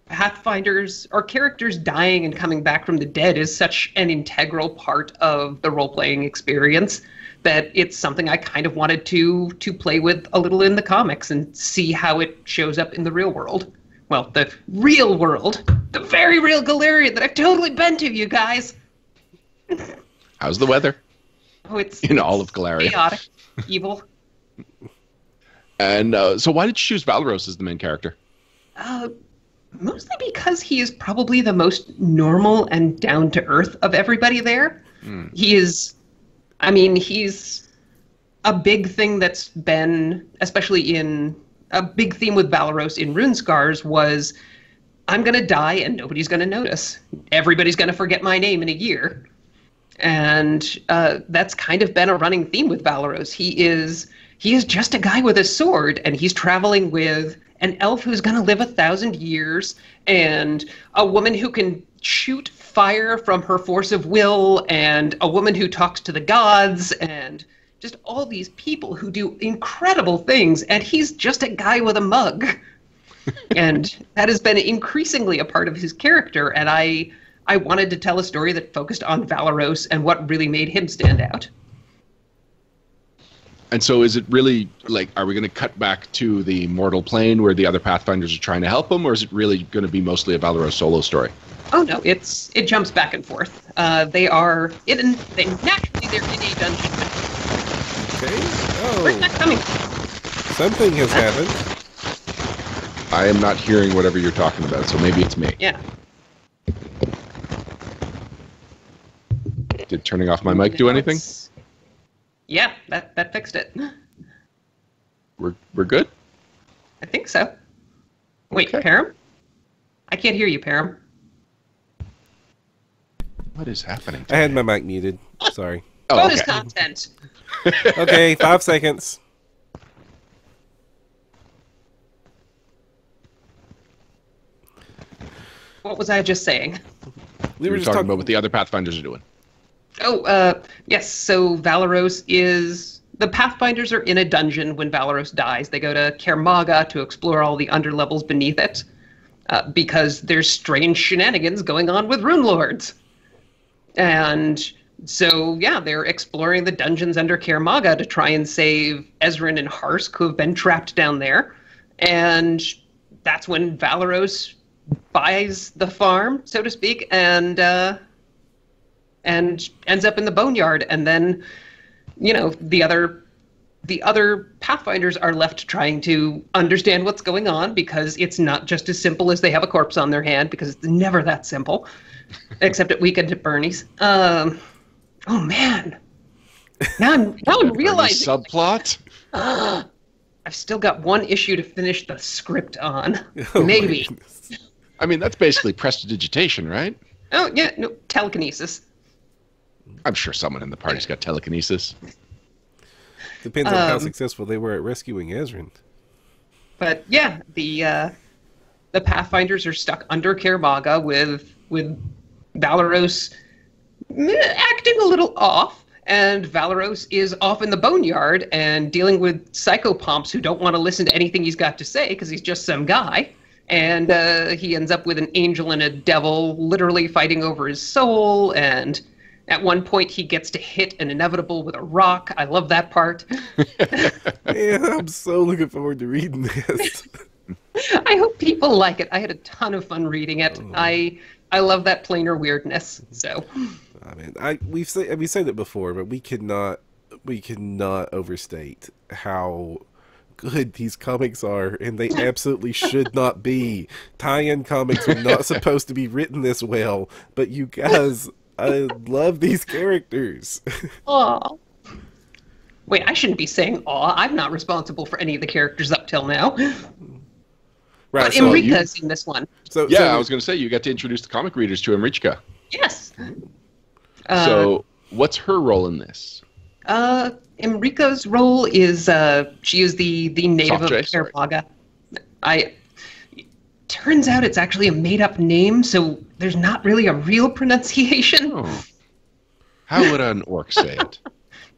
Pathfinders, or characters dying and coming back from the dead, is such an integral part of the role-playing experience that it's something I kind of wanted to play with a little in the comics and see how it shows up in the real world. Well, the real world. The very real Galarian that I've totally been to, you guys. How's the weather? Oh, it's all of Galaria. Chaotic, evil. And so why did you choose Valeros as the main character? Mostly because he is probably the most normal and down-to-earth of everybody there. He's a big thing that's been, especially in a big theme with Valeros in Runescars, was I'm going to die and nobody's going to notice. Everybody's going to forget my name in a year. And that's kind of been a running theme with Valeros. He is just a guy with a sword, and he's traveling with an elf who's going to live 1,000 years, and a woman who can shoot fire from her force of will, and a woman who talks to the gods, and just all these people who do incredible things, and he's just a guy with a mug. And that has been increasingly a part of his character, and I wanted to tell a story that focused on Valeros and what really made him stand out. And so is it really, like, are we going to cut back to the mortal plane where the other Pathfinders are trying to help him, or is it really going to be mostly a Valeros solo story? Oh, no, it jumps back and forth. They're in a dungeon. Okay. Oh. Where's that coming from? Something has happened. I am not hearing whatever you're talking about, so maybe it's me. Yeah. Did turning off my mic do anything? Yeah, that fixed it. We're good? I think so. Wait, Okay. Param? I can't hear you, Param. What is happening I had today? my mic muted. Sorry. Oh, Bonus okay. content. Okay, 5 seconds. What was I just saying? We We were were just talking talking about what the other Pathfinders are doing. Oh, yes. So Valeros is the Pathfinders are in a dungeon when Valeros dies. They go to Kermaga to explore all the underlevels beneath it because there's strange shenanigans going on with Rune Lords. And so, yeah, they're exploring the dungeons under Kermaga to try and save Ezrin and Harsk, who have been trapped down there. And that's when Valeros buys the farm, so to speak, and ends up in the boneyard. And then, you know, the other Pathfinders are left trying to understand what's going on, because it's not just as simple as they have a corpse on their hand, because it's never that simple, except at Weekend at Bernie's. Oh man, now I'm realizing Subplot? I've still got one issue to finish the script on. Oh, my Maybe. goodness. I mean, that's basically prestidigitation, right? Oh yeah, no, telekinesis. I'm sure someone in the party's got telekinesis. Depends on how successful they were at rescuing Ezrin. But yeah, the Pathfinders are stuck under Kermaga with Valeros acting a little off, and Valeros is off in the boneyard and dealing with psychopomps who don't want to listen to anything he's got to say because he's just some guy. And he ends up with an angel and a devil literally fighting over his soul, and at one point he gets to hit an inevitable with a rock. I love that part. Man, I'm so looking forward to reading this. I hope people like it. I had a ton of fun reading it. I love that planar weirdness. So I mean, we said it before, but we cannot overstate how good these comics are, and they absolutely should not be. Tie-in comics are not supposed to be written this well, but you guys, I love these characters. aw. Wait, I shouldn't be saying aw. I'm not responsible for any of the characters up till now. Right, But so, Enrica's in this one. Yeah, I was going to say, you got to introduce the comic readers to Enrichka. Yes. So, what's her role in this? Enrica's role is she is the native of Soft J, sorry. Kermaga. Turns out it's actually a made-up name, so there's not really a real pronunciation. Oh. How would an orc say it?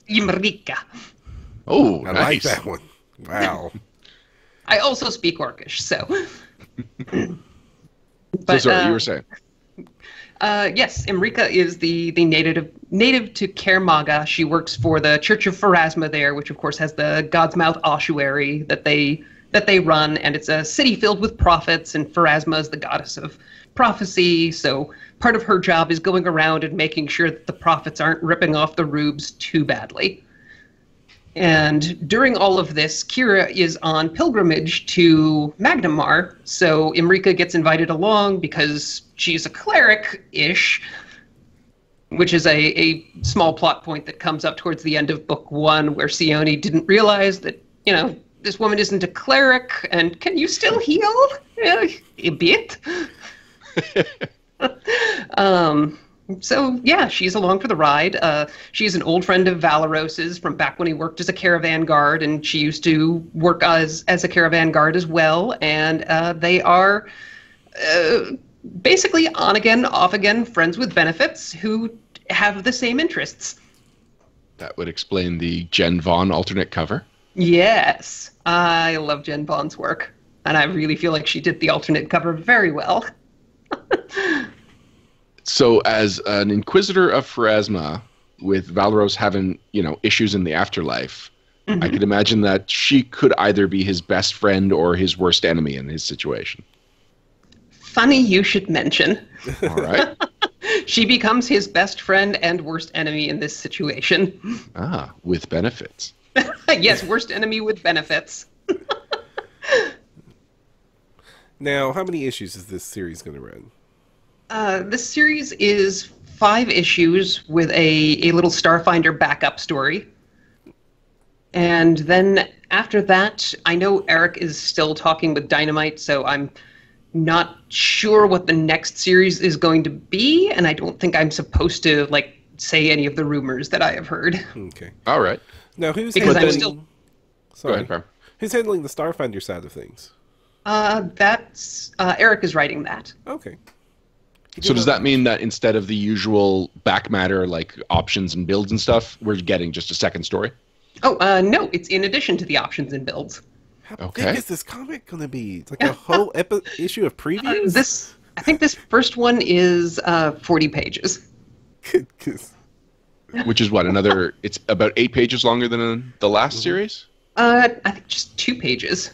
Enrica. Oh, I nice. like that one. Wow. I also speak Orcish, so. So sorry, you were saying. Yes, Emrika is the native to Kermaga. She works for the Church of Pharasma there, which of course has the God's Mouth ossuary that they run, and it's a city filled with prophets, and Pharasma is the goddess of prophecy. So part of her job is going around and making sure that the prophets aren't ripping off the rubes too badly. And during all of this, Kira is on pilgrimage to Magnamar, so Imrika gets invited along because she's a cleric-ish, which is a small plot point that comes up towards the end of book 1, where Sione didn't realize that, you know, this woman isn't a cleric, and can you still heal? A bit. So, yeah, she's along for the ride. She's an old friend of Valeros's from back when he worked as a caravan guard, and she used to work as a caravan guard as well. And they are basically on-again, off-again friends with benefits who have the same interests. That would explain the Jen Vaughn alternate cover. Yes, I love Jen Vaughn's work, and I really feel like she did the alternate cover very well. So, as an Inquisitor of Pharasma, with Valeros having, issues in the afterlife, I could imagine that she could either be his best friend or his worst enemy in his situation. Funny you should mention. All right. She becomes his best friend and worst enemy in this situation. With benefits. Yes, worst enemy with benefits. Now, how many issues is this series going to run? This series is 5 issues with a little Starfinder backup story. And then after that, I know Eric is still talking with Dynamite, so I'm not sure what the next series is going to be, and I don't think I'm supposed to say any of the rumors that I have heard. Okay. All right. Now, who's Because handling... I'm still... Sorry. Go ahead, Farm. Who's handling the Starfinder side of things? That's Eric is writing that. Okay. So does that mean that instead of the usual back matter, like options and builds and stuff, we're getting just a second story? Oh, no, it's in addition to the options and builds. How big is this comic going to be? It's like a whole issue of previews? I think this first one is 40 pages. Which is what, another... It's about 8 pages longer than the last series? I think just 2 pages.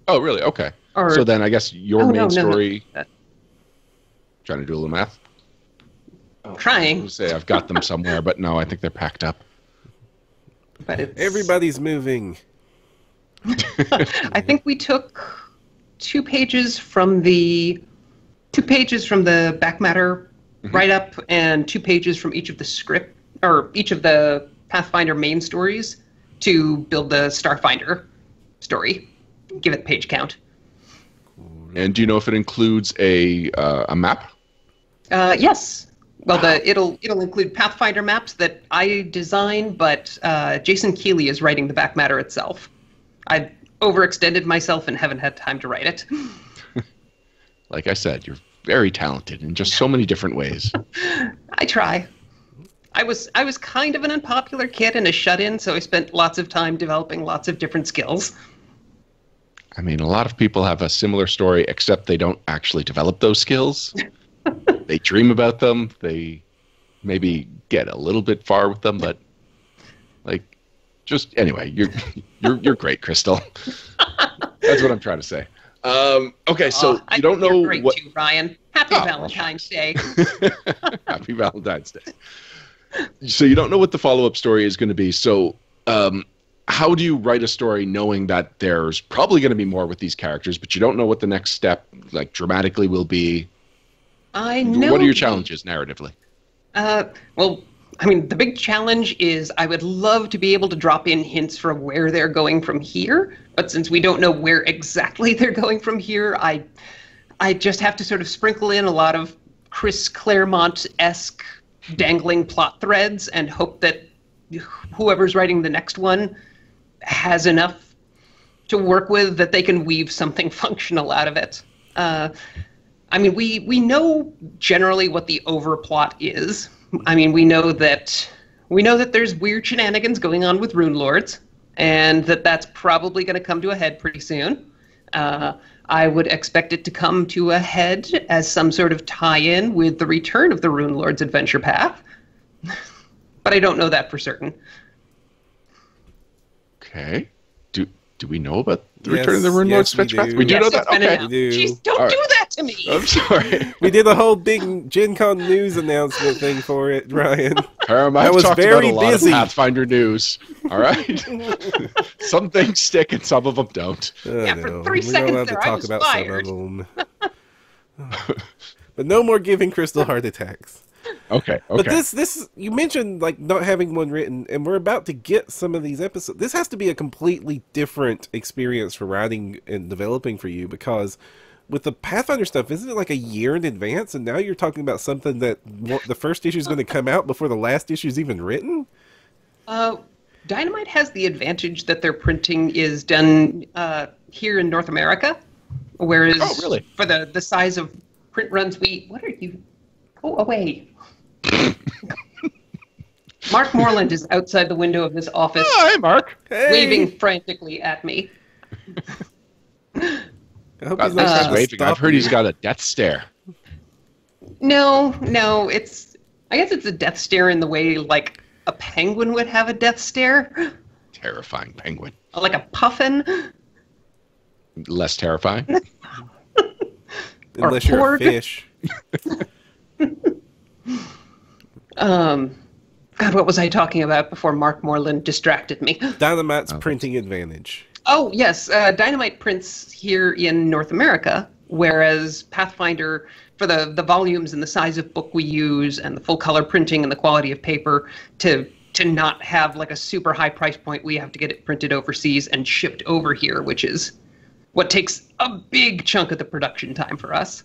Oh, really? Okay. So then I guess your main story... Trying to do a little math? Trying. I was say I've got them somewhere, but no, I think they're packed up. But everybody's moving. I think we took 2 pages from the back matter write-up and 2 pages from each of the script, or each of the Pathfinder main stories to build the Starfinder story. Give it page count. And do you know if it includes a map? Yes. Well, it'll include Pathfinder maps that I design, but Jason Keeley is writing the back matter itself. I overextended myself and haven't had time to write it. Like I said, you're very talented in just so many different ways. I try. I was kind of an unpopular kid and a shut-in, so I spent lots of time developing lots of different skills. I mean, a lot of people have a similar story, except they don't actually develop those skills. They dream about them. They maybe get a little bit far with them, but anyway, you're great, Crystal. That's what I'm trying to say. Okay, so you don't know you're great what too, Ryan. Happy Valentine's Day. Happy Valentine's Day. So you don't know what the follow-up story is going to be. So how do you write a story knowing that there's probably going to be more with these characters, but you don't know what the next step, dramatically, will be? I know. What are your challenges narratively? Well, I mean, the big challenge is I would love to be able to drop in hints for where they're going from here, but since we don't know where exactly they're going from here, I just have to sort of sprinkle in a lot of Chris Claremont-esque dangling plot threads and hope that whoever's writing the next one has enough to work with that they can weave something functional out of it. I mean, we know generally what the overplot is. I mean, we know that there's weird shenanigans going on with Rune Lords, and that's probably going to come to a head pretty soon. I would expect it to come to a head as some sort of tie-in with the return of the Rune Lord's adventure path, but I don't know that for certain. Okay. Do we know about the return of the Rune Lord's adventure path? We do know that? Okay. We do. Jeez, don't do that to me! I'm sorry. We did a whole big Gen Con news announcement thing for it, Ryan. I was talked very about a busy. Lot of Pathfinder news. All right? Some things stick and some of them don't. For 3 seconds there, I was fired. Some of them. But no more giving Crystal heart attacks. Okay. But this you mentioned not having one written, and we're about to get some of these episodes. This has to be a completely different experience for writing and developing for you, because with the Pathfinder stuff, isn't it a year in advance? And now you're talking about something that the first issue is going to come out before the last issue is even written? Dynamite has the advantage that their printing is done here in North America, whereas for the size of print runs what are you? Go away. Mark Moreland is outside the window of this office. Hi, Mark. Waving frantically at me. I hope he's waving. I've heard he's got a death stare. No, I guess it's a death stare in the way a penguin would have a death stare. Terrifying penguin. Like a puffin. Less terrifying. Unless you're a fish. God, what was I talking about before Mark Moreland distracted me? Dynamite's printing advantage. Oh, yes. Dynamite prints here in North America, Whereas Pathfinder, for the volumes and the size of book we use and the full color printing and the quality of paper, to not have like a super high price point, we have to get it printed overseas and shipped over here, which is what takes a big chunk of the production time for us.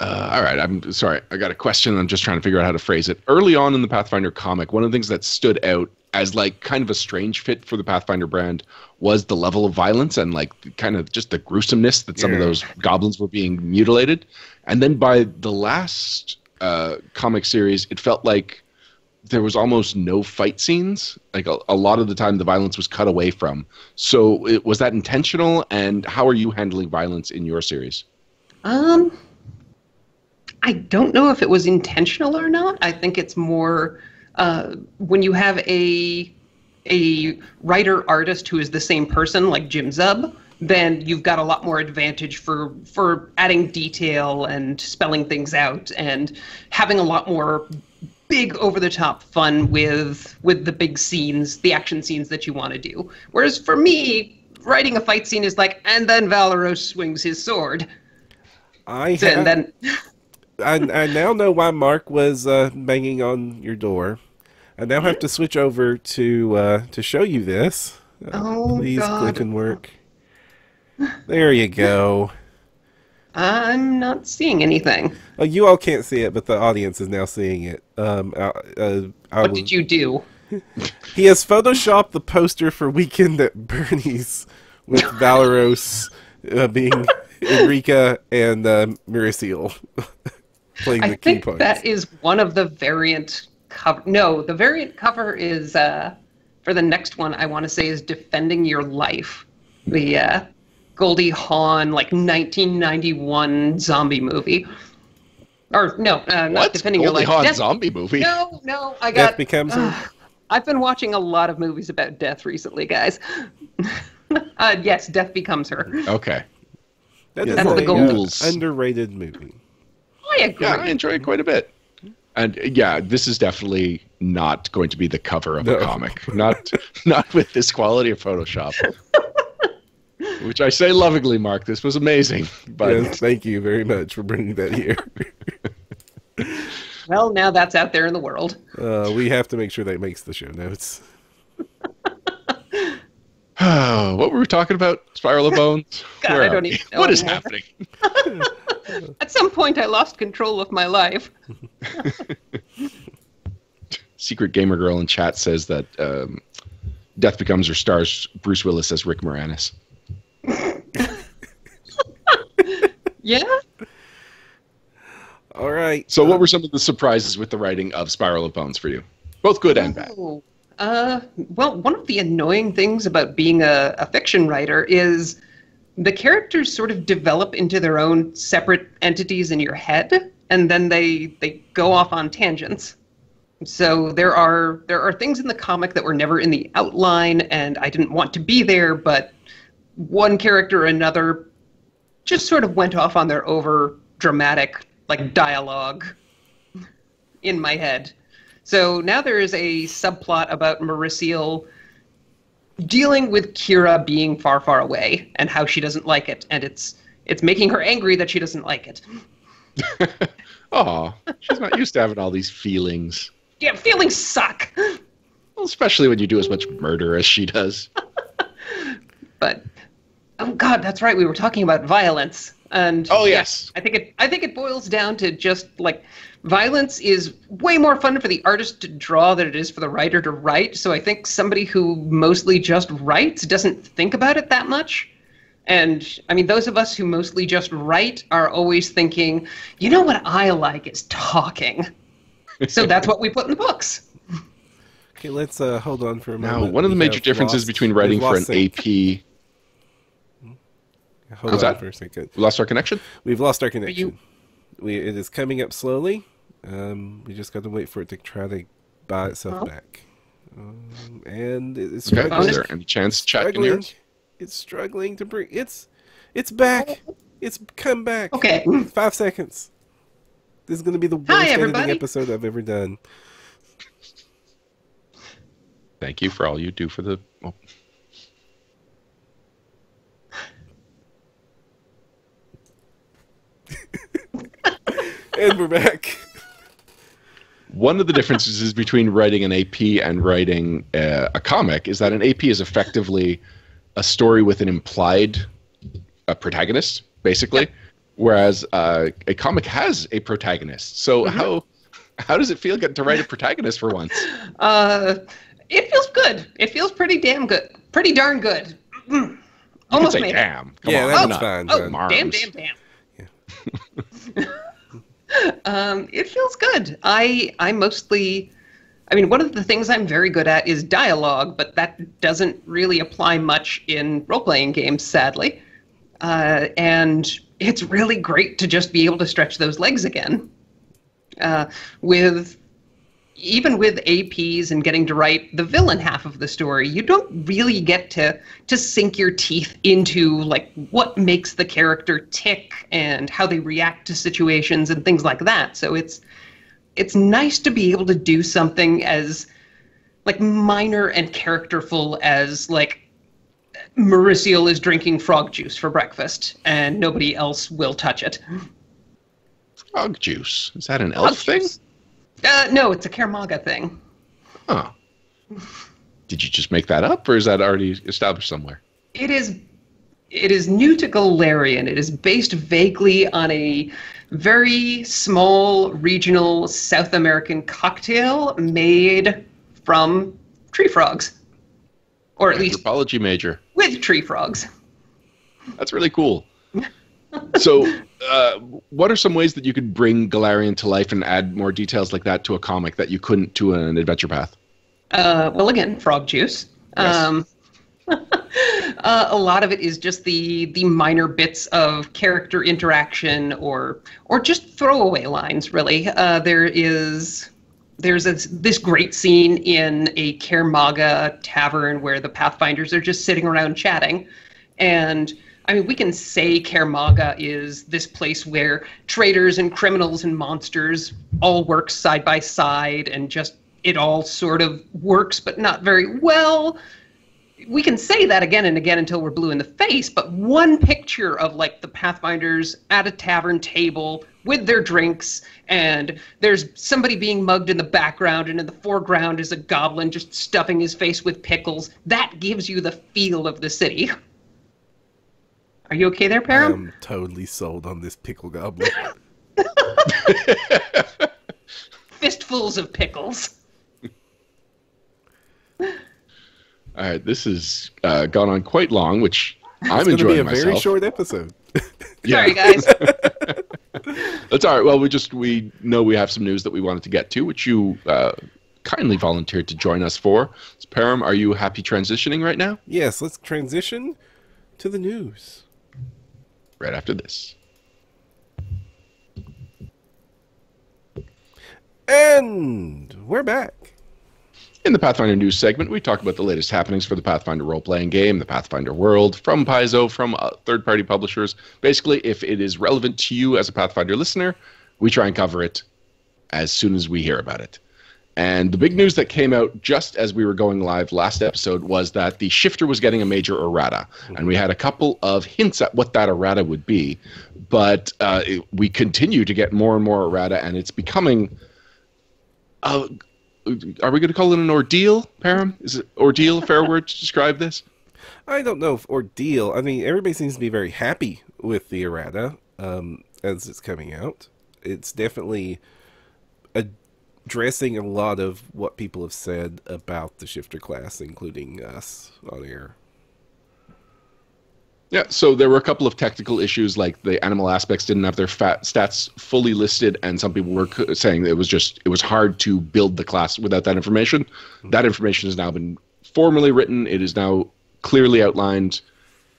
All right, I'm sorry. I got a question. I'm just trying to figure out how to phrase it. Early on in the Pathfinder comic, one of the things that stood out as like kind of a strange fit for the Pathfinder brand was the level of violence and like kind of just the gruesomeness that some of those goblins were being mutilated. And then by the last comic series, it felt like there was almost no fight scenes. Like a lot of the time, the violence was cut away from. So was that intentional? And how are you handling violence in your series? I don't know if it was intentional or not. I think it's more when you have a writer-artist who is the same person, like Jim Zub, then you've got a lot more advantage for adding detail and spelling things out and having a lot more big over-the-top fun with the big scenes, the action scenes that you want to do. Whereas for me, writing a fight scene is like, and then Valeros swings his sword. I now know why Mark was banging on your door. I now have to switch over to show you this. Please God. click and work. There you go. I'm not seeing anything. Oh, you all can't see it, but the audience is now seeing it. What did you do? He has photoshopped the poster for Weekend at Bernie's with Valeros being Enrica and Miraciel. Playing the key points. That is one of the variant cover. No, the variant cover is for the next one. I want to say is Defending Your Life, the Goldie Hawn like 1991 zombie movie. Or no, not Defending Your Life. Goldie Hawn zombie movie? No, I got. Death Becomes Her. I've been watching a lot of movies about death recently, guys. Yes, Death Becomes Her. Okay. That's the goals. Underrated movie. I agree. Yeah, I enjoy it quite a bit. And yeah, this is definitely not going to be the cover of a comic. Not with this quality of Photoshop. Which I say lovingly, Mark. This was amazing. But yes, thank you very much for bringing that here. Well, now that's out there in the world. We have to make sure that makes the show notes. What were we talking about? Spiral of Bones? God, I don't even know What is anymore. happening? At some point, I lost control of my life. Secret Gamer Girl in chat says that Death Becomes Her stars Bruce Willis as Rick Moranis. Yeah? All right. So what were some of the surprises with the writing of Spiral of Bones for you? Both good and bad. Well, one of the annoying things about being a fiction writer is the characters sort of develop into their own separate entities in your head, and then they go off on tangents. So there are things in the comic that were never in the outline, and I didn't want to be there, but one character or another just sort of went off on their over dramatic like dialogue in my head. So now there is a subplot about Miraciel dealing with Kira being far, far away and how she doesn't like it, and it's making her angry that she doesn't like it. Aw, she's not used to having all these feelings. Yeah, feelings suck. Well, especially when you do as much murder as she does. But oh God, that's right. We were talking about violence, and oh yes, I think it boils down to just like violence is way more fun for the artist to draw than it is for the writer to write. So I think somebody who mostly just writes doesn't think about it that much. And I mean, those of us who mostly just write are always thinking, you know what I like is talking. So that's what we put in the books. Okay, let's hold on for a moment. Now, one of the major differences between writing for an AP... Hold on for a second. We lost our connection? We've lost our connection. It is coming up slowly. We just got to wait for it to try to buy itself back. And it's struggling. Okay. Is there any chance chat can hear us? It's struggling to bring... It's back. It's come back. Okay. 5 seconds. This is going to be the worst editing episode I've ever done. Thank you for all you do for the... Oh. And we're back. One of the differences between writing an AP and writing a comic is that an AP is effectively a story with an implied protagonist, basically, whereas a comic has a protagonist. So how does it feel getting to write a protagonist for once? It feels good. It feels pretty damn good. Pretty darn good. Almost say made damn. it. Come Yeah, on. that's fine. Oh, fine. damn. It feels good. I mostly, I mean, one of the things I'm very good at is dialogue, but that doesn't really apply much in role-playing games, sadly. And it's really great to just be able to stretch those legs again. Even with APs and getting to write the villain half of the story, you don't really get to sink your teeth into like what makes the character tick and how they react to situations and things like that. So it's nice to be able to do something as like minor and characterful as like Mauricio is drinking frog juice for breakfast and nobody else will touch it. Frog juice. Is that an elf thing? No, it's a Kermaga thing. Huh. Did you just make that up, or is that already established somewhere? It is new to Galarian. It is based vaguely on a very small regional South American cocktail made from tree frogs. Or at least Anthropology major. with tree frogs. That's really cool. So, what are some ways that you could bring Galarian to life and add more details like that to a comic that you couldn't to an adventure path? Well, again, frog juice. Yes. A lot of it is just the minor bits of character interaction or just throwaway lines, really. There's this great scene in a Kermaga tavern where the Pathfinders are just sitting around chatting. And I mean, we can say Kermaga is this place where traitors and criminals and monsters all work side by side and just it all sort of works, but not very well. We can say that again and again until we're blue in the face, but one picture of like the Pathfinders at a tavern table with their drinks, and there's somebody being mugged in the background, and in the foreground is a goblin just stuffing his face with pickles. That gives you the feel of the city. Are you okay there, Param? I'm totally sold on this pickle goblin. Fistfuls of pickles. All right, this has gone on quite long, which I'm It's going to be enjoying a myself. very short episode. Sorry, guys. That's all right. Well, we know we have some news that we wanted to get to, which you kindly volunteered to join us for. So, Param, are you happy transitioning right now? Yes, let's transition to the news. Right after this. And we're back. In the Pathfinder news segment, we talk about the latest happenings for the Pathfinder role-playing game, the Pathfinder world, from Paizo, from third-party publishers. Basically, if it is relevant to you as a Pathfinder listener, we try and cover it as soon as we hear about it. And the big news that came out just as we were going live last episode was that the Shifter was getting a major errata. And we had a couple of hints at what that errata would be. But we continue to get more and more errata, and it's becoming... are we going to call it an ordeal, Param? Is it ordeal a fair word to describe this? I don't know if ordeal. I mean, everybody seems to be very happy with the errata as it's coming out. It's definitely addressing a lot of what people have said about the Shifter class, including us on air. Yeah, so there were a couple of technical issues, like the animal aspects didn't have their stats fully listed, and some people were saying it was hard to build the class without that information. That information has now been formally written. It is now clearly outlined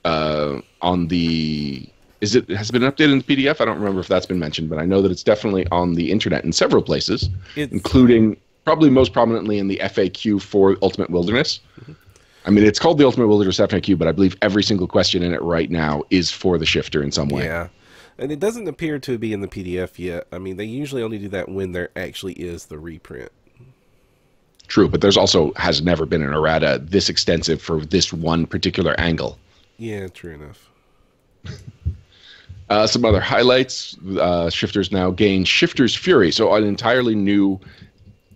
on the... has it been updated in the PDF? I don't remember if that's been mentioned, but I know that it's definitely on the internet in several places, including probably most prominently in the FAQ for Ultimate Wilderness. Mm-hmm. I mean, it's called the Ultimate Wilderness FAQ, but I believe every single question in it right now is for the Shifter in some way. Yeah, and it doesn't appear to be in the PDF yet. I mean, they usually only do that when there actually is the reprint. True, but there's also has never been an errata this extensive for this one particular angle. Yeah, true enough. Some other highlights: shifters now gain Shifter's Fury, so an entirely new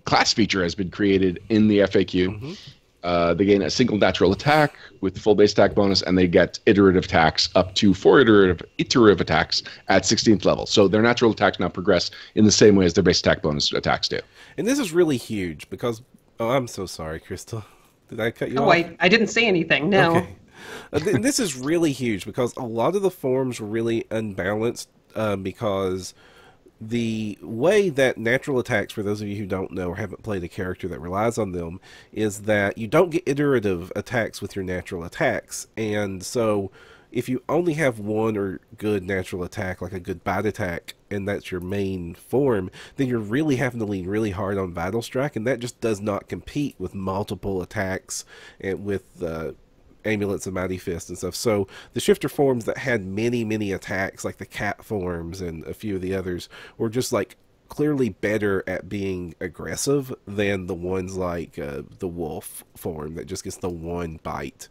class feature has been created in the FAQ. Mm-hmm. They gain a single natural attack with full base attack bonus, and they get iterative attacks up to 4 iterative attacks at 16th level. So their natural attacks now progress in the same way as their base attack bonus attacks do. And this is really huge because... Oh, I'm so sorry, Crystal. Did I cut you off? I didn't say anything, no. Okay. This is really huge because a lot of the forms were really unbalanced because the way that natural attacks, for those of you who don't know or haven't played a character that relies on them, is that you don't get iterative attacks with your natural attacks. And so if you only have one or good natural attack, like a good bite attack, and that's your main form, then you're really having to lean really hard on Vital Strike, and that just does not compete with multiple attacks and with Amulets and Mighty Fist and stuff. So the shifter forms that had many attacks, like the cat forms and a few of the others, were just like clearly better at being aggressive than the ones like the wolf form that just gets the one bite.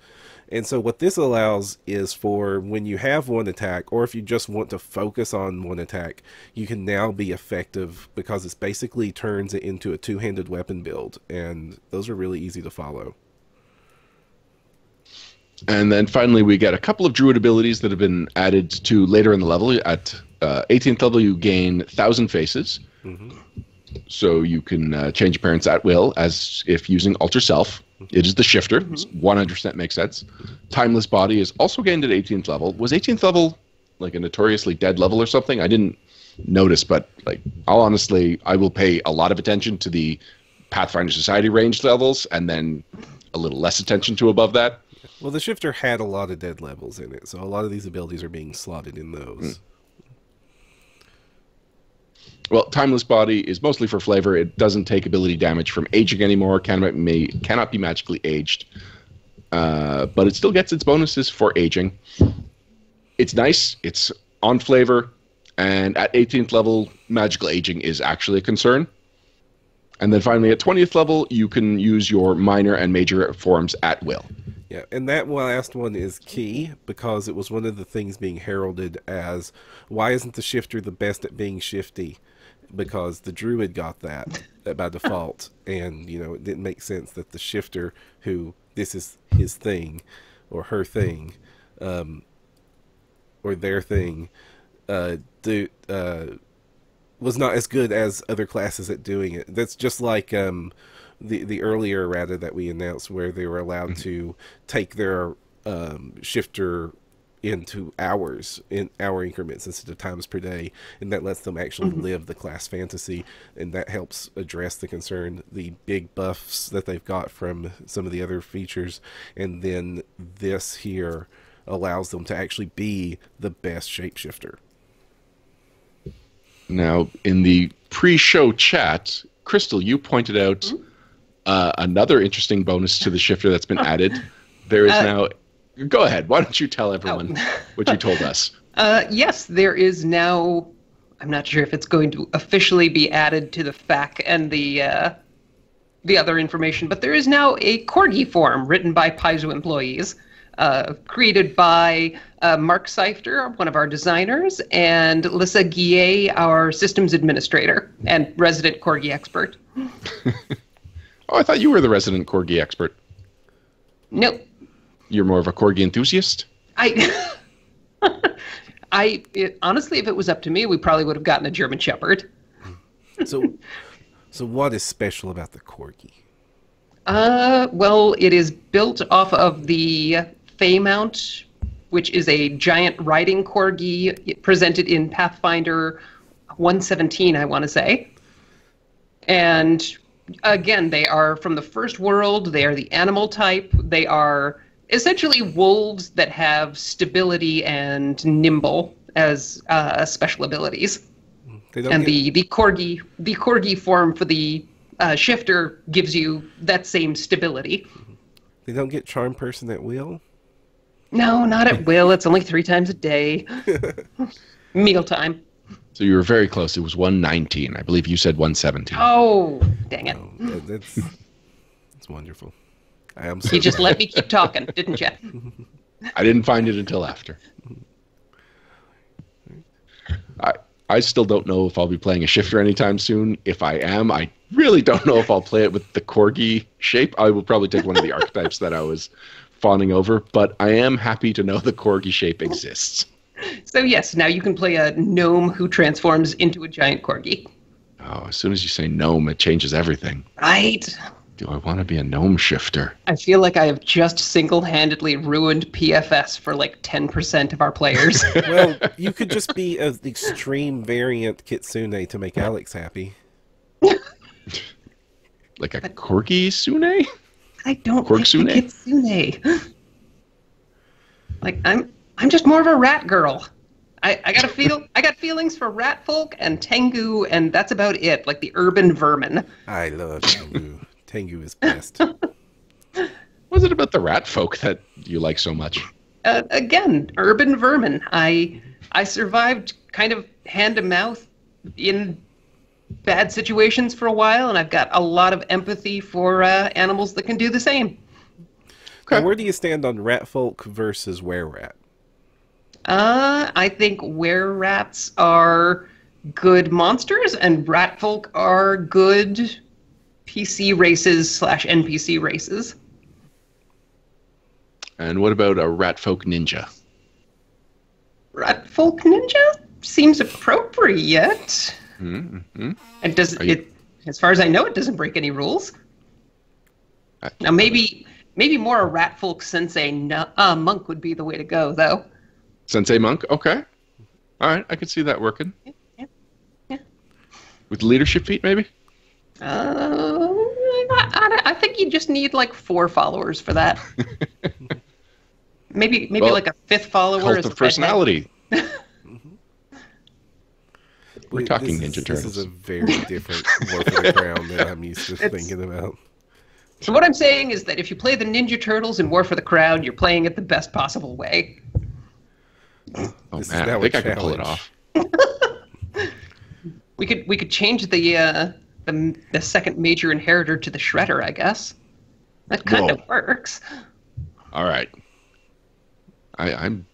And so what this allows is for when you have one attack, or if you just want to focus on one attack, you can now be effective because it basically turns it into a two-handed weapon build, and those are really easy to follow. And then finally, we get a couple of Druid abilities that have been added to later in the level. At 18th level, you gain 1,000 Faces. Mm-hmm. So you can change appearance at will as if using Alter Self. It is the shifter. 100% makes sense. Timeless Body is also gained at 18th level. Was 18th level like a notoriously dead level or something? I didn't notice, but like, I will pay a lot of attention to the Pathfinder Society range levels and then a little less attention to above that. Well, the shifter had a lot of dead levels in it, so a lot of these abilities are being slotted in those. Well, Timeless Body is mostly for flavor. It doesn't take ability damage from aging anymore, cannot be magically aged, but it still gets its bonuses for aging. It's nice, it's on flavor, and at 18th level, magical aging is actually a concern. And then finally, at 20th level, you can use your minor and major forms at will. Yeah, and that last one is key because it was one of the things being heralded as, why isn't the shifter the best at being shifty? Because the druid got that by default, and it didn't make sense that the shifter, who this is his thing or her thing, or their thing, was not as good as other classes at doing it. That's just like the earlier errata that we announced, where they were allowed to take their shifter into hours, in hour increments instead of times per day, and that lets them actually live the class fantasy, and that helps address the concern, the big buffs that they've got from some of the other features, and then this here allows them to actually be the best shapeshifter. Now, in the pre-show chat, Crystal, you pointed out another interesting bonus to the shifter that's been added. There is now... Go ahead. Why don't you tell everyone what you told us? Yes, there is now... I'm not sure if it's going to officially be added to the FAQ and the other information, but there is now a Corgi form written by Paizo employees, created by Mark Seifter, one of our designers, and Lissa Guillet, our systems administrator and resident Corgi expert. Oh, I thought you were the resident Corgi expert. Nope. You're more of a Corgi enthusiast? Honestly, if it was up to me, we probably would have gotten a German Shepherd. So what is special about the Corgi? Well, it is built off of the Faymount, which is a giant riding Corgi presented in Pathfinder 117, I want to say. And again, they are from the first world. They are the animal type. They are essentially wolves that have stability and nimble as special abilities. And the corgi form for the shifter gives you that same stability. They don't get charm person at will? No, not at will. It's only 3 times a day. Mealtime. So you were very close. It was 119. I believe you said 117. Oh, dang it. Oh, that's wonderful. I am You just let me keep talking, didn't you? I didn't find it until after. I still don't know if I'll be playing a shifter anytime soon. If I am, I really don't know if I'll play it with the corgi shape. I will probably take one of the archetypes that I was fawning over, but I am happy to know the corgi shape exists. So yes, now you can play a gnome who transforms into a giant corgi. Oh, as soon as you say gnome, it changes everything. Right. Do I want to be a gnome shifter? I feel like I have just single-handedly ruined PFS for like 10% of our players. Well, you could just be an extreme variant Kitsune to make Alex happy. Like a corgi Sune? I don't Corksune? like Kitsune. Like I'm just more of a rat girl. I got feelings for rat folk and Tengu, and that's about it. Like the urban vermin. I love Tengu. Tengu is best. What is it about the rat folk that you like so much? Again, urban vermin. I survived kind of hand to mouth in bad situations for a while, and I've got a lot of empathy for animals that can do the same. Okay. Where do you stand on rat folk versus were rat? I think were rats are good monsters, and rat folk are good PC races / NPC races. And what about a rat folk ninja? Rat folk ninja seems appropriate. Mm-hmm. It does it, as far as I know, it doesn't break any rules. Now maybe more a rat folk sensei monk would be the way to go, though. Sensei monk, okay. All right, I could see that working. Yeah. With leadership feat, maybe? I think you just need like 4 followers for that. maybe well, like a 5th follower. Cult of personality. We're talking Ninja Turtles. This is a very different War for the Crown than I'm used to thinking about. So what I'm saying is that if you play the Ninja Turtles in War for the Crown, you're playing it the best possible way. Oh man, I think I can pull it off. We could change the second major inheritor to the Shredder, I guess. That kind of works. All right. I'm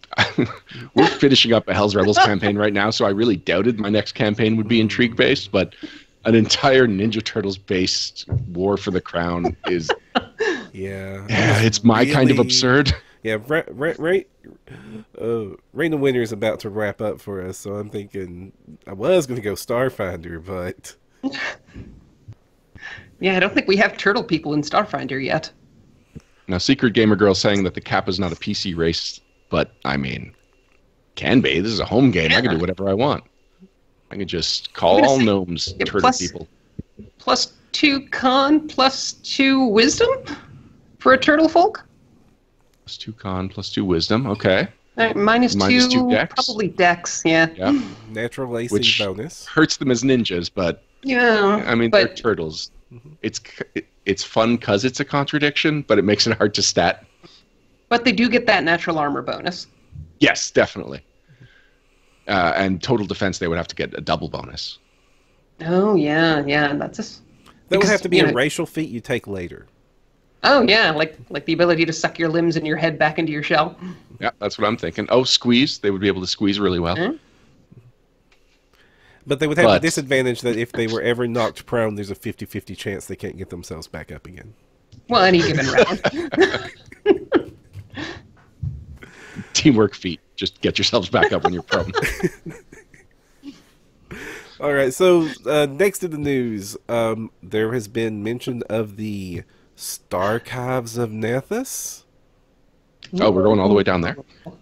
we're finishing up a Hell's Rebels campaign right now, so I really doubted my next campaign would be intrigue based, but an entire Ninja Turtles based War for the Crown is it's my kind of absurd. Yeah, Reign of Winter is about to wrap up for us, so I'm thinking I was going to go Starfinder, but yeah, I don't think we have turtle people in Starfinder yet. Now, Secret Gamer Girl saying that the Kappa is not a PC race, but I mean, can be. This is a home game. Yeah. I can do whatever I want. I can just call all gnomes turtle people. +2 con, +2 wisdom for a turtle folk. +2 con, +2 wisdom. Okay. -2 dex. Probably dex. Yeah. Natural AC Which bonus hurts them as ninjas, but yeah. I mean, they're turtles. Mm-hmm. It's fun because it's a contradiction, but it makes it hard to stat. But they do get that natural armor bonus. Yes, definitely. And total defense, they would have to get a double bonus. Oh yeah. That would have to be a racial feat you take later. Oh yeah, like the ability to suck your limbs and your head back into your shell. Yeah, that's what I'm thinking. Oh, squeeze. They would be able to squeeze really well. Mm-hmm. But they would have the disadvantage that if they were ever knocked prone, there's a 50-50 chance they can't get themselves back up again. Well, any given round. Teamwork feat. Just get yourselves back up when you're prone. All right, so next in the news, there has been mention of the Starchives of Nethys. Oh, we're going all the way down there?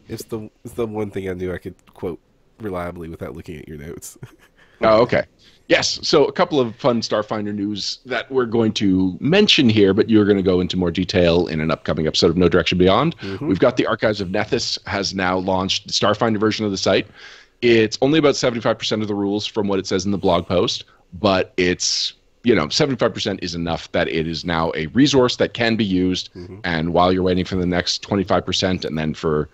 It's the one thing I knew I could quote reliably without looking at your notes. Oh, okay. Yes, so a couple of fun Starfinder news that we're going to mention here, but you're going to go into more detail in an upcoming episode of No Direction Beyond. Mm-hmm. We've got the Archives of Nethys has now launched the Starfinder version of the site. It's only about 75% of the rules from what it says in the blog post, but it's 75% is enough that it is now a resource that can be used. Mm-hmm. And while you're waiting for the next 25%, and then for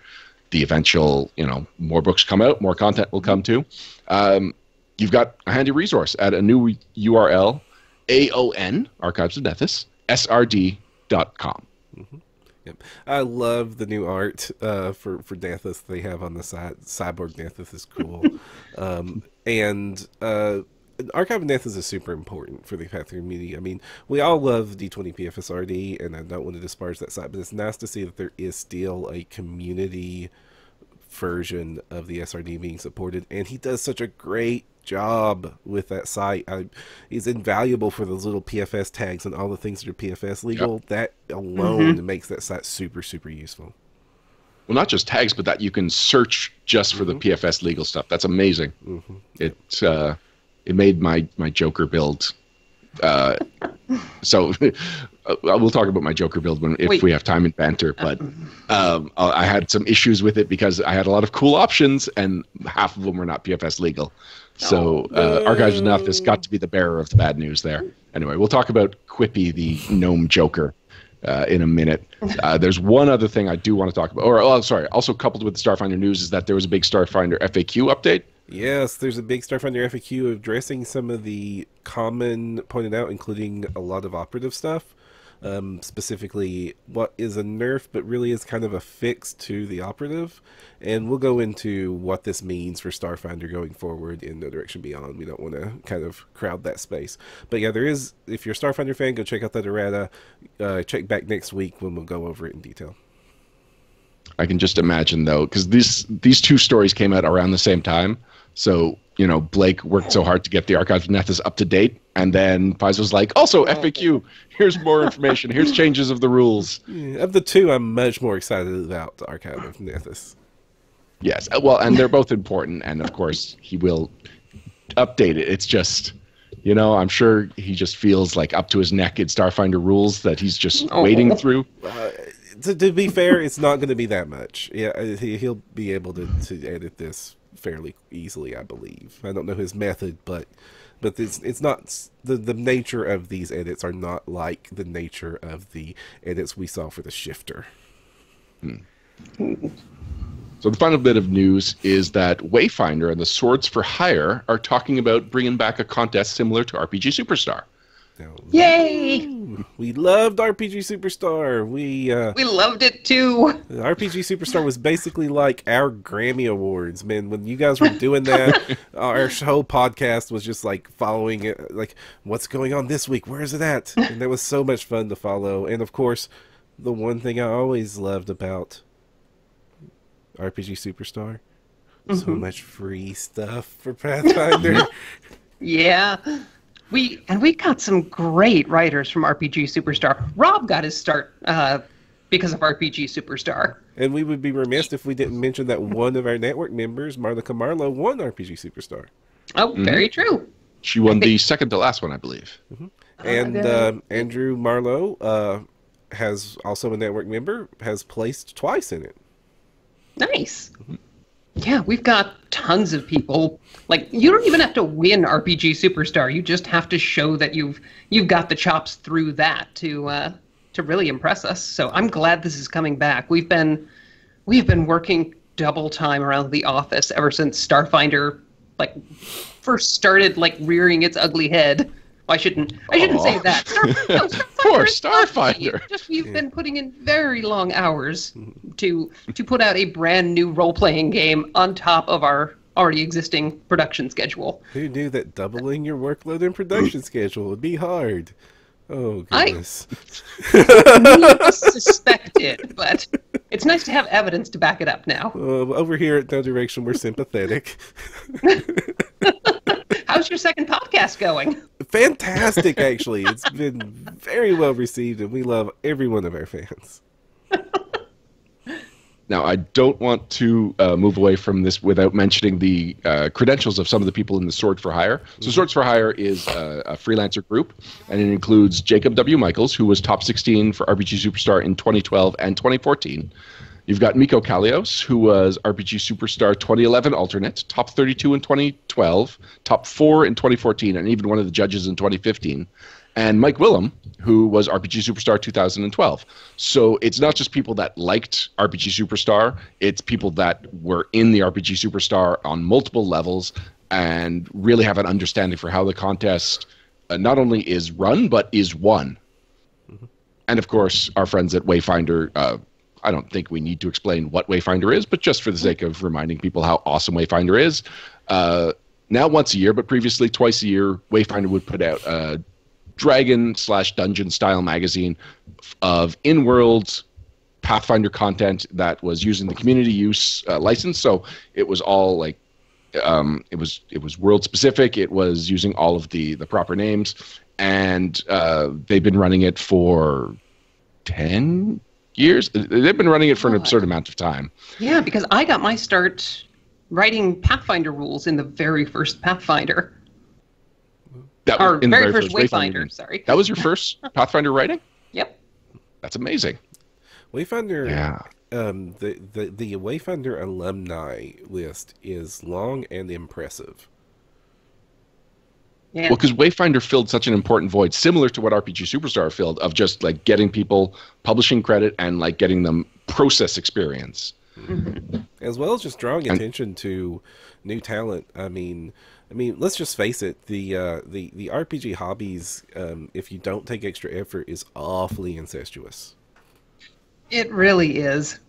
the eventual, more books come out, more content will come too. You've got a handy resource at a new URL, AON, Archives of Nethys, SRD.com. Mm-hmm. Yep. I love the new art for Nethys they have on the side. Cyborg Nethys is cool. and Archive of Nethys is super important for the Pathfinder community. I mean, we all love D20 PFSRD, and I don't want to disparage that site, but it's nice to see that there is still a community version of the SRD being supported, and he does such a great job with that site. He's invaluable for those little PFS tags and all the things that are PFS legal. Yep. That alone makes that site super, super useful. Well, not just tags, but that you can search just for the PFS legal stuff. That's amazing. It made my Joker build. So we'll talk about my Joker build if we have time in banter. But I had some issues with it because I had a lot of cool options, and half of them were not PFS legal. So Archives of Nethys got to be the bearer of the bad news there. Anyway, we'll talk about Quippy, the gnome Joker, in a minute. There's one other thing I do want to talk about. Also coupled with the Starfinder news is that there was a big Starfinder FAQ update. Yes, there's a big Starfinder FAQ addressing some of the common pointed out, including a lot of operative stuff. Specifically, what is a nerf, but really is kind of a fix to the operative. And we'll go into what this means for Starfinder going forward in No Direction Beyond. We don't want to kind of crowd that space. But yeah, there is, if you're a Starfinder fan, go check out that errata. Check back next week when we'll go over it in detail. I can just imagine, though, because these two stories came out around the same time. So, Blake worked so hard to get the Archive of Nethys up to date, and then Paizo's like, also FAQ, here's more information, here's changes of the rules. Yeah, of the two, I'm much more excited about the Archive of Nethys. Yes, well, and they're both important, and of course, he will update it. It's just, I'm sure he just feels like up to his neck in Starfinder rules that he's just wading through. To be fair, it's not going to be that much. Yeah, he'll be able to edit this fairly easily, I believe. I don't know his method, but it's not the nature of these edits are not like the nature of the edits we saw for the Shifter. So the final bit of news is that Wayfinder and the Swords for Hire are talking about bringing back a contest similar to RPG Superstar. Yay! We loved RPG Superstar. We loved it too. RPG Superstar was basically like our Grammy Awards, man. When you guys were doing that, our whole podcast was just like following it, like what's going on this week? Where is it at? And that was so much fun to follow. And of course, the one thing I always loved about RPG Superstar, so much free stuff for Pathfinder. Yeah. We got some great writers from RPG Superstar. Rob got his start because of RPG Superstar. And we would be remiss if we didn't mention that one of our network members, Marlica Marlowe, won RPG Superstar. Oh, very true. She won the second to last one, I believe. And Andrew Marlowe, has also a network member, has placed twice in it. Nice. Yeah, we've got tons of people. Like, you don't even have to win RPG Superstar. You just have to show that you've got the chops through that to really impress us. So I'm glad this is coming back. We've been working double time around the office ever since Starfinder first started rearing its ugly head. Well, I shouldn't say that. Poor Starfinder. We've been putting in very long hours to put out a brand new role-playing game on top of our already existing production schedule. Who knew that doubling your workload and production schedule would be hard? Oh, goodness. I suspected, but it's nice to have evidence to back it up now. Over here at No Direction, we're sympathetic. How's your second podcast going? Fantastic, actually. It's been very well received, and we love every one of our fans. Now, I don't want to move away from this without mentioning the credentials of some of the people in the Sword for Hire. So Swords for Hire is a freelancer group, and it includes Jacob W. Michaels, who was top 16 for RPG Superstar in 2012 and 2014. You've got Miko Kalios, who was RPG Superstar 2011 alternate, top 32 in 2012, top 4 in 2014, and even one of the judges in 2015. And Mike Willem, who was RPG Superstar 2012. So it's not just people that liked RPG Superstar, it's people that were in the RPG Superstar on multiple levels and really have an understanding for how the contest not only is run, but is won. And of course, our friends at Wayfinder. I don't think we need to explain what Wayfinder is, but just for the sake of reminding people how awesome Wayfinder is, now once a year, but previously twice a year, Wayfinder would put out a Dragon/Dungeon style magazine of in-world Pathfinder content that was using the community use license. So it was all like it was world specific. It was using all of the proper names, and they've been running it for 10 years. They've been running it for an absurd amount of time. Yeah, because I got my start writing Pathfinder rules in the very first Pathfinder. Or In the very first Wayfinder, sorry. That was your first Pathfinder writing? Yep. That's amazing. Wayfinder, Yeah. the Wayfinder alumni list is long and impressive. Yeah. Well, because Wayfinder filled such an important void, similar to what RPG Superstar filled, of just like getting people publishing credit and like getting them process experience. Mm-hmm. As well as just drawing attention to new talent. I mean, let's just face it. The RPG hobbies, if you don't take extra effort, is awfully incestuous. It really is.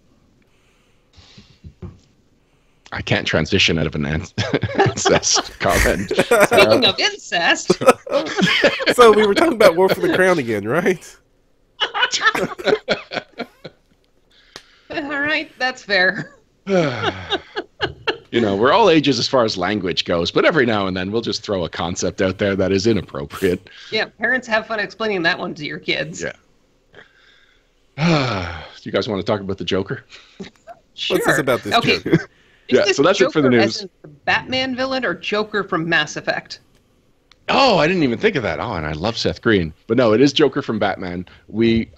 I can't transition out of an incest comment. Speaking of incest. So we were talking about War for the Crown again, right? All right, that's fair. You know, we're all ages as far as language goes, but every now and then we'll just throw a concept out there that is inappropriate. Yeah, parents have fun explaining that one to your kids. Yeah. Do you guys want to talk about the Joker? Sure. What's this about this okay. Joker? Yeah, so that's it for the Joker news. as in the Batman villain or Joker from Mass Effect? Oh, I didn't even think of that. Oh, and I love Seth Green. But no, it is Joker from Batman.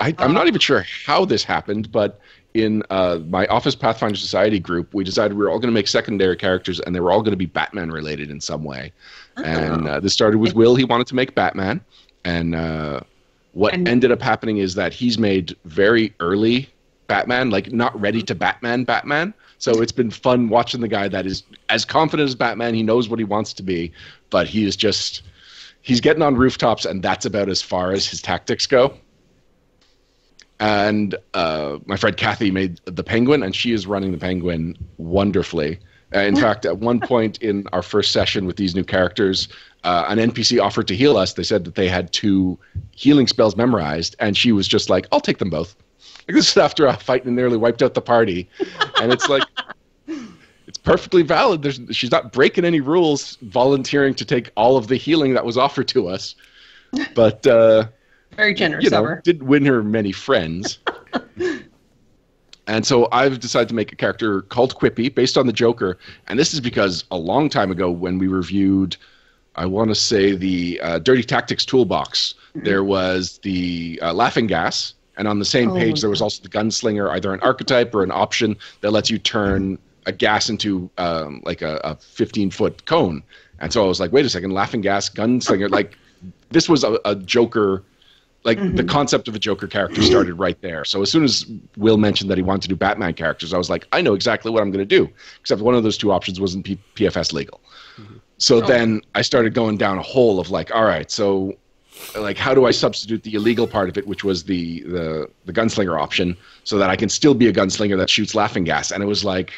I'm not even sure how this happened, but in my Office Pathfinder Society group, we decided we were all going to make secondary characters, and they were all going to be Batman related in some way. And this started with Will. He wanted to make Batman. And what ended up happening is that he's made very early Batman, like not ready to Batman. So it's been fun watching the guy that is as confident as Batman. He knows what he wants to be, but he's getting on rooftops, and that's about as far as his tactics go. And my friend Kathy made the Penguin, and she is running the Penguin wonderfully. In fact, at one point in our first session with these new characters, an NPC offered to heal us. They said that they had 2 healing spells memorized, and she was just like, I'll take them both. Like, this is after a fight and nearly wiped out the party. And it's like, it's perfectly valid. She's not breaking any rules, volunteering to take all of the healing that was offered to us. But, very generous of her. Didn't win her many friends. And so I've decided to make a character called Quippy based on the Joker. And this is because a long time ago when we reviewed, I want to say, the Dirty Tactics Toolbox, there was the Laughing Gas. And on the same page, there was also the Gunslinger, either an archetype or an option that lets you turn a gas into like a 15-foot cone. And so I was like, wait a second, Laughing Gas, Gunslinger. Like, this was a Joker, like the concept of a Joker character started right there. So as soon as Will mentioned that he wanted to do Batman characters, I was like, I know exactly what I'm going to do. Except one of those 2 options wasn't PFS legal. So then I started going down a hole of like, all right, so like, how do I substitute the illegal part of it, which was the gunslinger option, so that I can still be a gunslinger that shoots laughing gas? And it was like,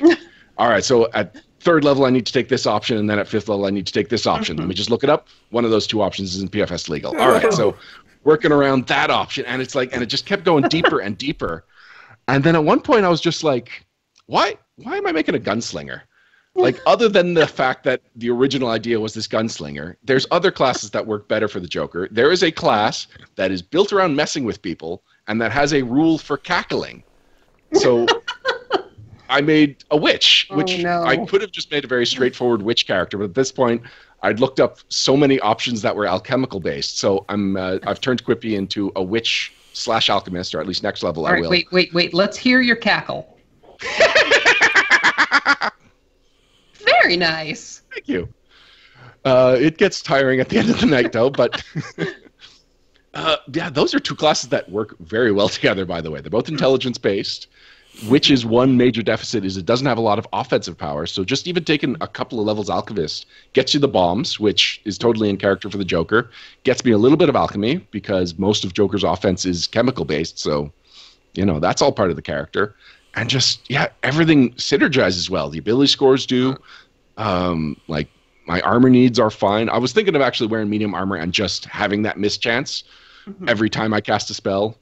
all right, so at 3rd level I need to take this option, and then at 5th level I need to take this option. Let me just look it up. One of those 2 options isn't PFS legal. All right, so working around that option, and it's like, and it just kept going deeper and deeper. And then at one point I was just like, why am I making a gunslinger? Like, other than the fact that the original idea was this gunslinger, there's other classes that work better for the Joker. There is a class that is built around messing with people and that has a rule for cackling. So I made a witch, which I could have just made a very straightforward witch character, but at this point I'd looked up so many options that were alchemical based. So I've turned Quippy into a witch/alchemist, or at least next level. All right, wait. Let's hear your cackle. Very nice. Thank you. It gets tiring at the end of the night, though, but yeah, those are 2 classes that work very well together, by the way. They're both intelligence-based, Witch's one major deficit is it doesn't have a lot of offensive power. So just even taking a couple of levels Alchemist gets you the bombs, which is totally in character for the Joker. Gets me a little bit of alchemy because most of Joker's offense is chemical based. So, that's all part of the character. And just, everything synergizes well. The ability scores do. Like, my armor needs are fine. I was thinking of actually wearing medium armor and just having that mischance every time I cast a spell,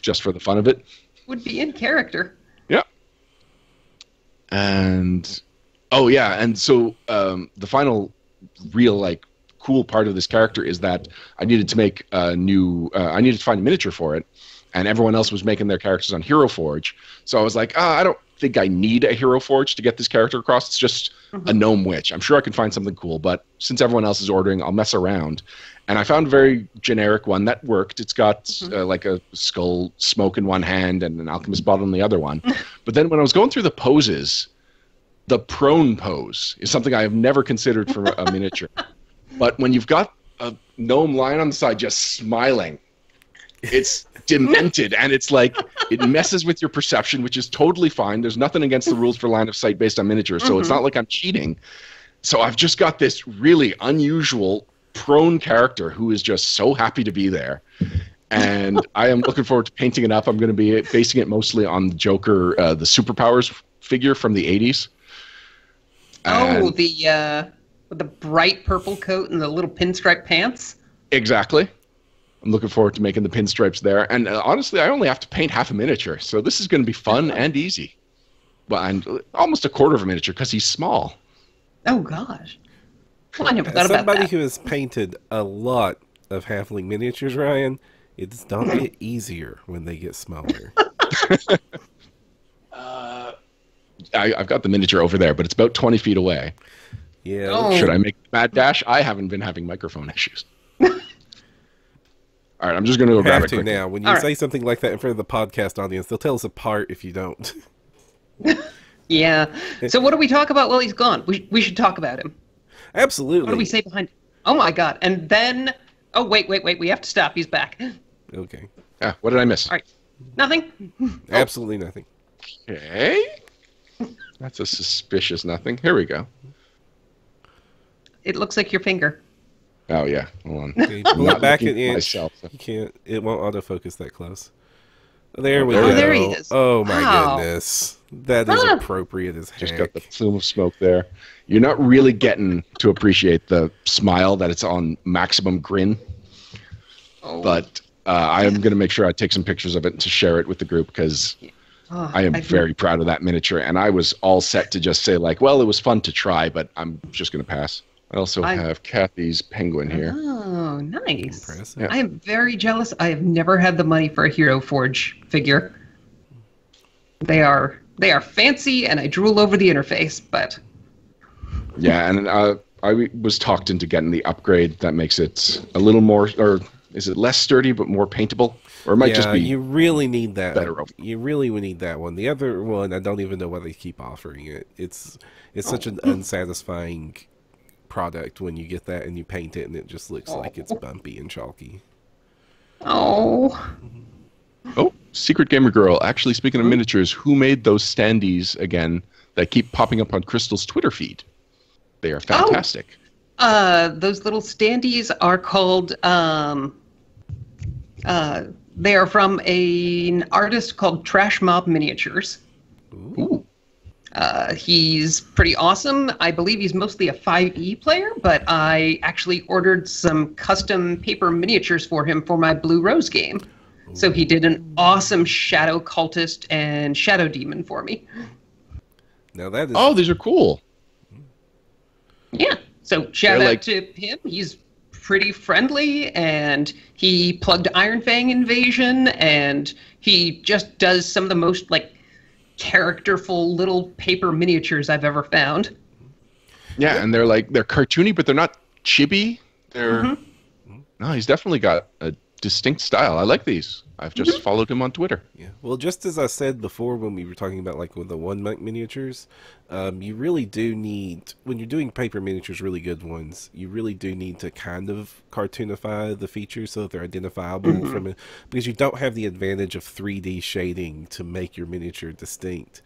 just for the fun of it. Would be in character. Yeah. And, so the final real, cool part of this character is that I needed to make I needed to find a miniature for it. And everyone else was making their characters on Hero Forge. So I was like, I don't think I need a Hero Forge to get this character across. It's just a gnome witch. I'm sure I can find something cool, but since everyone else is ordering, I'll mess around. And I found a very generic one that worked. It's got like a skull smoke in one hand and an alchemist bottle in the other one. But then when I was going through the poses, the prone pose is something I have never considered for a miniature. But when you've got a gnome lying on the side just smiling, it's demented, and it's like it messes with your perception, which is totally fine. There's nothing against the rules for line of sight based on miniatures, so it's not like I'm cheating. So I've just got this really unusual prone character who is just so happy to be there, and I am looking forward to painting it up. I'm going to be basing it mostly on the Joker, the Superpowers figure from the 80s. Oh, with the bright purple coat and the little pinstripe pants? Exactly. I'm looking forward to making the pinstripes there. And honestly, I only have to paint half a miniature, so this is going to be fun and easy. Well, and almost a quarter of a miniature because he's small. Oh, gosh. Well, I never thought about that. Somebody who has painted a lot of halfling miniatures, Ryan, it does not get easier when they get smaller. I've got the miniature over there, but it's about 20 feet away. Yeah. Oh. Should I make the mad dash? I haven't been having microphone issues. All right, I'm just going to go grab it quickly. Now. When you say something like that in front of the podcast audience, they'll tell us apart if you don't. Yeah. So what do we talk about while he's gone? We should talk about him. Absolutely. What do we say behind? Oh my God! And then, oh wait! We have to stop. He's back. Okay. Yeah, what did I miss? All right. Nothing. Absolutely nothing. Okay. That's a suspicious nothing. Here we go. It looks like your finger. Oh yeah. Hold on. Okay, pull it back an inch. Myself, so. You can't. It won't autofocus that close. There we Oh, go. there he is. Oh my Wow. goodness. That is appropriate as heck. Just got the plume of smoke there. You're not really getting to appreciate the smile that it's on maximum grin. Oh. But I am going to make sure I take some pictures of it to share it with the group because I am very proud of that miniature. And I was all set to just say like, well, it was fun to try, but I'm just going to pass. I also have Kathy's penguin here. Oh, nice. Impressive. Yeah. I am very jealous. I have never had the money for a Hero Forge figure. They are fancy, and I drool over the interface, but... Yeah, and I was talked into getting the upgrade that makes it a little more, or is it less sturdy but more paintable? Or it might just be you really need that. better over. You really would need that one. The other one, I don't even know why they keep offering it. It's such an unsatisfying product when you get that and you paint it and it just looks like it's bumpy and chalky. Oh. Oh, Secret Gamer Girl. Actually, speaking of miniatures, who made those standees again that keep popping up on Crystal's Twitter feed? They are fantastic. Those little standees are called, they are from an artist called Trash Mob Miniatures. Ooh. He's pretty awesome. I believe he's mostly a 5e player, but I actually ordered some custom paper miniatures for him for my Blue Rose game. So he did an awesome Shadow Cultist and Shadow Demon for me. Now that is... Oh, these are cool. Yeah. So shout They're out to him. He's pretty friendly, and he plugged Iron Fang Invasion, and he just does some of the most characterful little paper miniatures I've ever found. Yeah, and they're cartoony, but they're not chibi. They're no, he's definitely got a distinct style. I like these. I've just followed him on Twitter. Yeah. Well, just as I said before when we were talking about like with the 1 month miniatures, you really do need, when you're doing paper miniatures, really good ones, you really do need to kind of cartoonify the features so that they're identifiable from it, because you don't have the advantage of 3D shading to make your miniature distinct.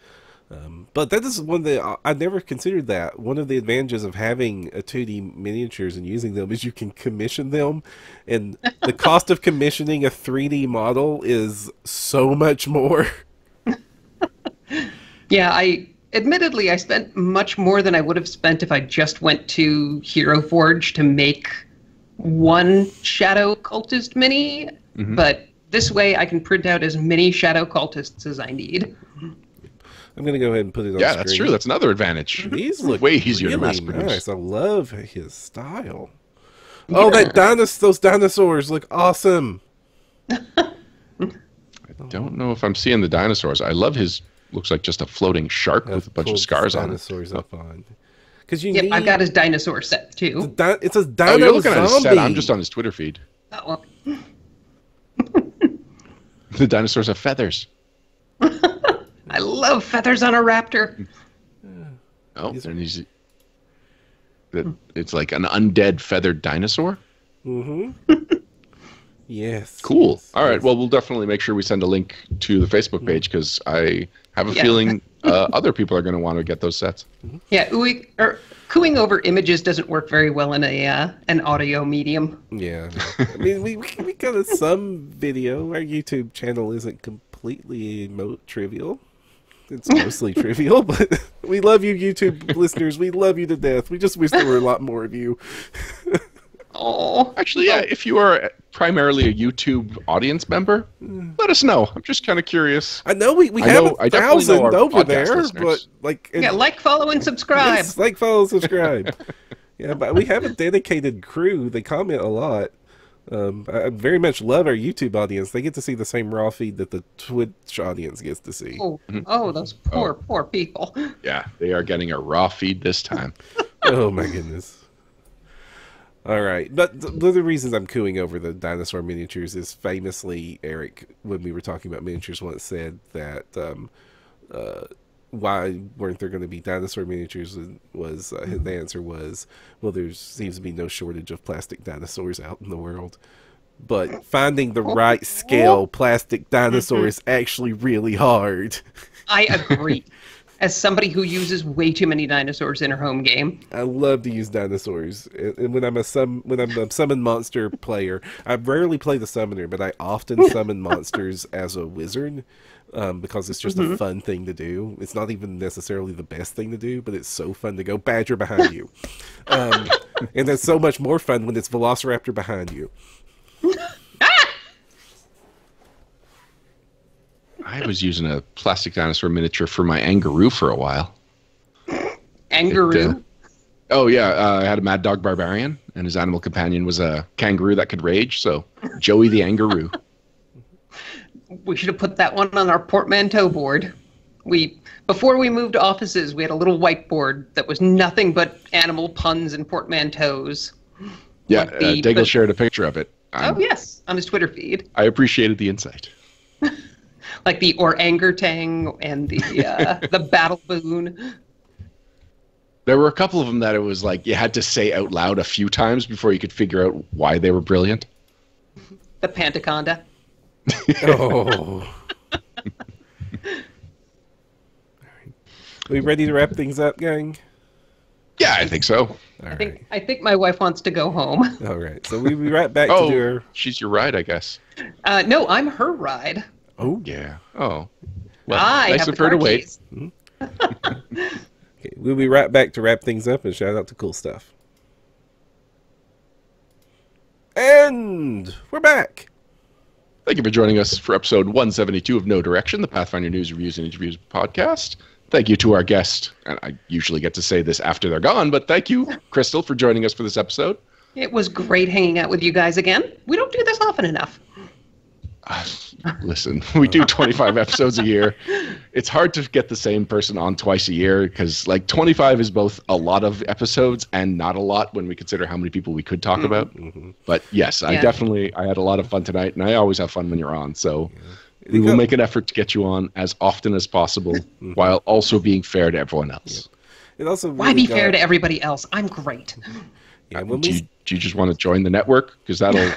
But that is one that I never considered that. One of the advantages of having a 2D miniatures and using them is you can commission them, and the cost of commissioning a 3D model is so much more. Yeah, admittedly I spent much more than I would have spent if I just went to Hero Forge to make one Shadow Cultist mini, but this way I can print out as many Shadow Cultists as I need. I'm going to go ahead and put it on screen. Yeah, that's true. That's another advantage. These look way easier to really mass produce. nice. I love his style. Oh, those dinosaurs look awesome. I don't know if I'm seeing the dinosaurs. I love his, looks like just a floating shark with a bunch of scars on it. Dinosaurs up on. Because Yep, I've got his dinosaur set too. It's a dino Oh, you're looking at his set. zombie. I'm just on his Twitter feed. Oh, The dinosaurs have feathers. I love feathers on a raptor. Oh, and he's... It's like an undead feathered dinosaur? Yes. Cool. Yes, All right. yes. Well, we'll definitely make sure we send a link to the Facebook page because I have a feeling other people are going to want to get those sets. Yeah, cooing over images doesn't work very well in an audio medium. Yeah. I mean, we got some video. Our YouTube channel isn't completely trivial. It's mostly trivial, but we love you, YouTube listeners. We love you to death. We just wish there were a lot more of you. Oh, Actually, yeah, if you are primarily a YouTube audience member, let us know. I'm just kind of curious. I know we have I definitely know 1,000 our over podcast there, listeners. but like... yeah, like, follow, and subscribe. Yes, like, follow, subscribe. Yeah, but we have a dedicated crew. They comment a lot. I very much love our YouTube audience. They get to see the same raw feed that the Twitch audience gets to see. Oh, those poor people. Yeah, they are getting a raw feed this time. Oh my goodness. All right, but the reasons I'm cooing over the dinosaur miniatures is famously Eric, when we were talking about miniatures, once said that why weren't there going to be dinosaur miniatures? The answer was, well, there seems to be no shortage of plastic dinosaurs out in the world, but finding the right scale plastic dinosaur is actually really hard. I agree. As somebody who uses way too many dinosaurs in her home game. I love to use dinosaurs, and when I'm a summon monster player, I rarely play the summoner, but I often summon monsters as a wizard, because it's just a fun thing to do. It's not even necessarily the best thing to do, but it's so fun to go Badger behind you, and it's so much more fun when it's Velociraptor behind you. I was using a plastic dinosaur miniature for my Angaroo for a while. Angaroo? Oh, yeah. I had a Mad Dog Barbarian, and his animal companion was a kangaroo that could rage, so Joey the Angaroo. We should have put that one on our portmanteau board. Before we moved offices, we had a little whiteboard that was nothing but animal puns and portmanteaus. Yeah, Daigle shared a picture of it. Oh, yes, on his Twitter feed. I appreciated the insight. Like the orangutan and the battle boon. There were a couple of them that it was like you had to say out loud a few times before you could figure out why they were brilliant. The Pantaconda. Oh. We ready to wrap things up, gang? Yeah, I think so. I think my wife wants to go home. All right, so we'll be right back to do her... she's your ride, I guess. No, I'm her ride. Oh. Yeah. Oh. Well, I nice have of the her to car wait. keys. Okay, we'll be right back to wrap things up and shout out to cool stuff. And we're back. Thank you for joining us for episode 172 of No Direction, the Pathfinder News, Reviews, and Interviews podcast. Thank you to our guest, and I usually get to say this after they're gone, but thank you, Crystal, for joining us for this episode. It was great hanging out with you guys again. We don't do this often enough. Listen, we do 25 episodes a year. It's hard to get the same person on twice a year because, like, 25 is both a lot of episodes and not a lot when we consider how many people we could talk about. But yes, I had a lot of fun tonight, and I always have fun when you're on. So we will make an effort to get you on as often as possible while also being fair to everyone else. It also really Why be fair to everybody else? I'm great. Yeah, do you just want to join the network? Because that'll...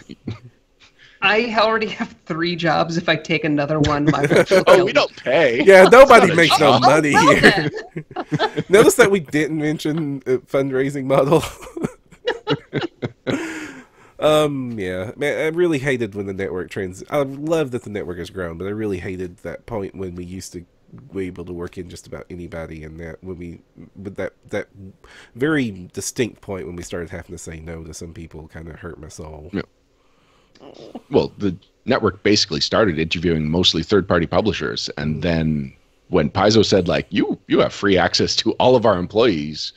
I already have 3 jobs. If I take another one, my wife will kill we don't pay. Yeah, nobody makes no money here. Notice that we didn't mention a fundraising model. Yeah, man, I really hated when the network I love that the network has grown, but I really hated that point when we used to be able to work in just about anybody, and that that very distinct point when we started having to say no to some people kind of hurt my soul. Yeah. Well, the network basically started interviewing mostly third-party publishers, and then when Paizo said, like, you have free access to all of our employees,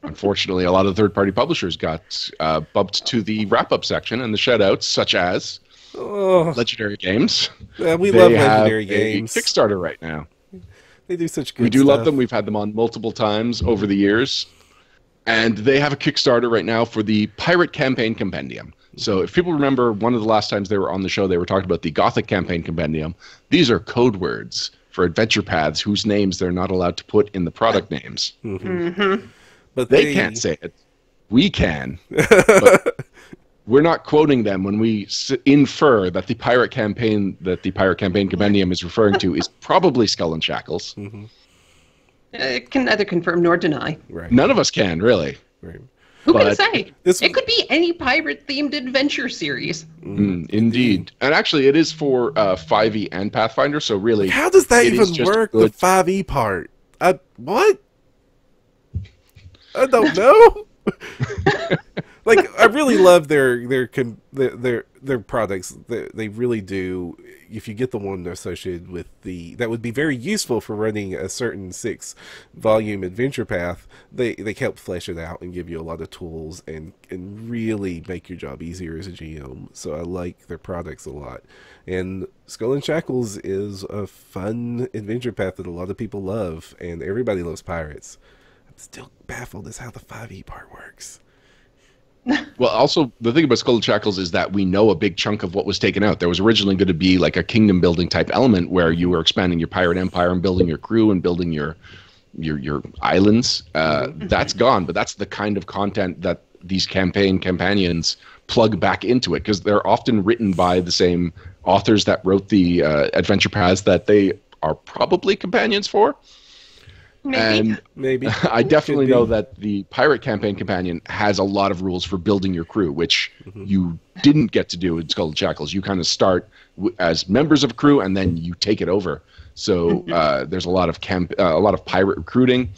unfortunately, a lot of third-party publishers got bumped to the wrap-up section and the shout-outs, such as Legendary Games. Yeah, we love Legendary Games. Kickstarter right now. They do such good We do stuff. love them. We've had them on multiple times over the years. And they have a Kickstarter right now for the Pirate Campaign Compendium. So if people remember, one of the last times they were on the show, they were talking about the Gothic Campaign Compendium. These are code words for adventure paths whose names they're not allowed to put in the product names. But they can't say it. We can. But we're not quoting them when we infer that the Pirate Campaign Compendium is referring to is probably Skull and Shackles. It can neither confirm nor deny. Right. None of us can, really. Right. Who can say? It could be any pirate-themed adventure series. Indeed. And actually, it is for 5e and Pathfinder, so really... How does that even work, the 5e part? What? I don't know. Like, I really love their products. They really do. If you get the one associated with that would be very useful for running a certain 6-volume adventure path. They help flesh it out and give you a lot of tools and really make your job easier as a GM. So I like their products a lot. And Skull and Shackles is a fun adventure path that a lot of people love, and everybody loves pirates. I'm still baffled as how the 5e part works. Well, also, the thing about Skull and Shackles is that we know a big chunk of what was taken out. There was originally going to be like a kingdom building type element where you were expanding your pirate empire and building your crew and building your islands. That's gone, but that's the kind of content that these companions plug back into it, because they're often written by the same authors that wrote the adventure paths that they are probably companions for. Maybe. I definitely know that the Pirate Campaign Companion has a lot of rules for building your crew, which you didn't get to do in Skull and Shackles. You kind of start as members of a crew, and then you take it over. So there's a lot of pirate recruiting,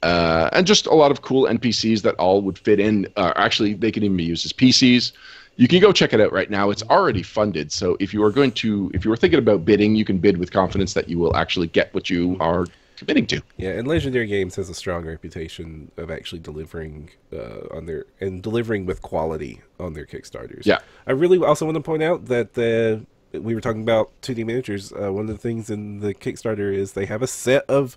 and just a lot of cool NPCs that all would fit in. Actually, they can even be used as PCs. You can go check it out right now. It's already funded, so if you were thinking about bidding, you can bid with confidence that you will actually get what you are committing to. Yeah, and Legendary Games has a strong reputation of actually delivering delivering with quality on their Kickstarters. Yeah, I really also want to point out that we were talking about 2D miniatures. One of the things in the Kickstarter is they have a set of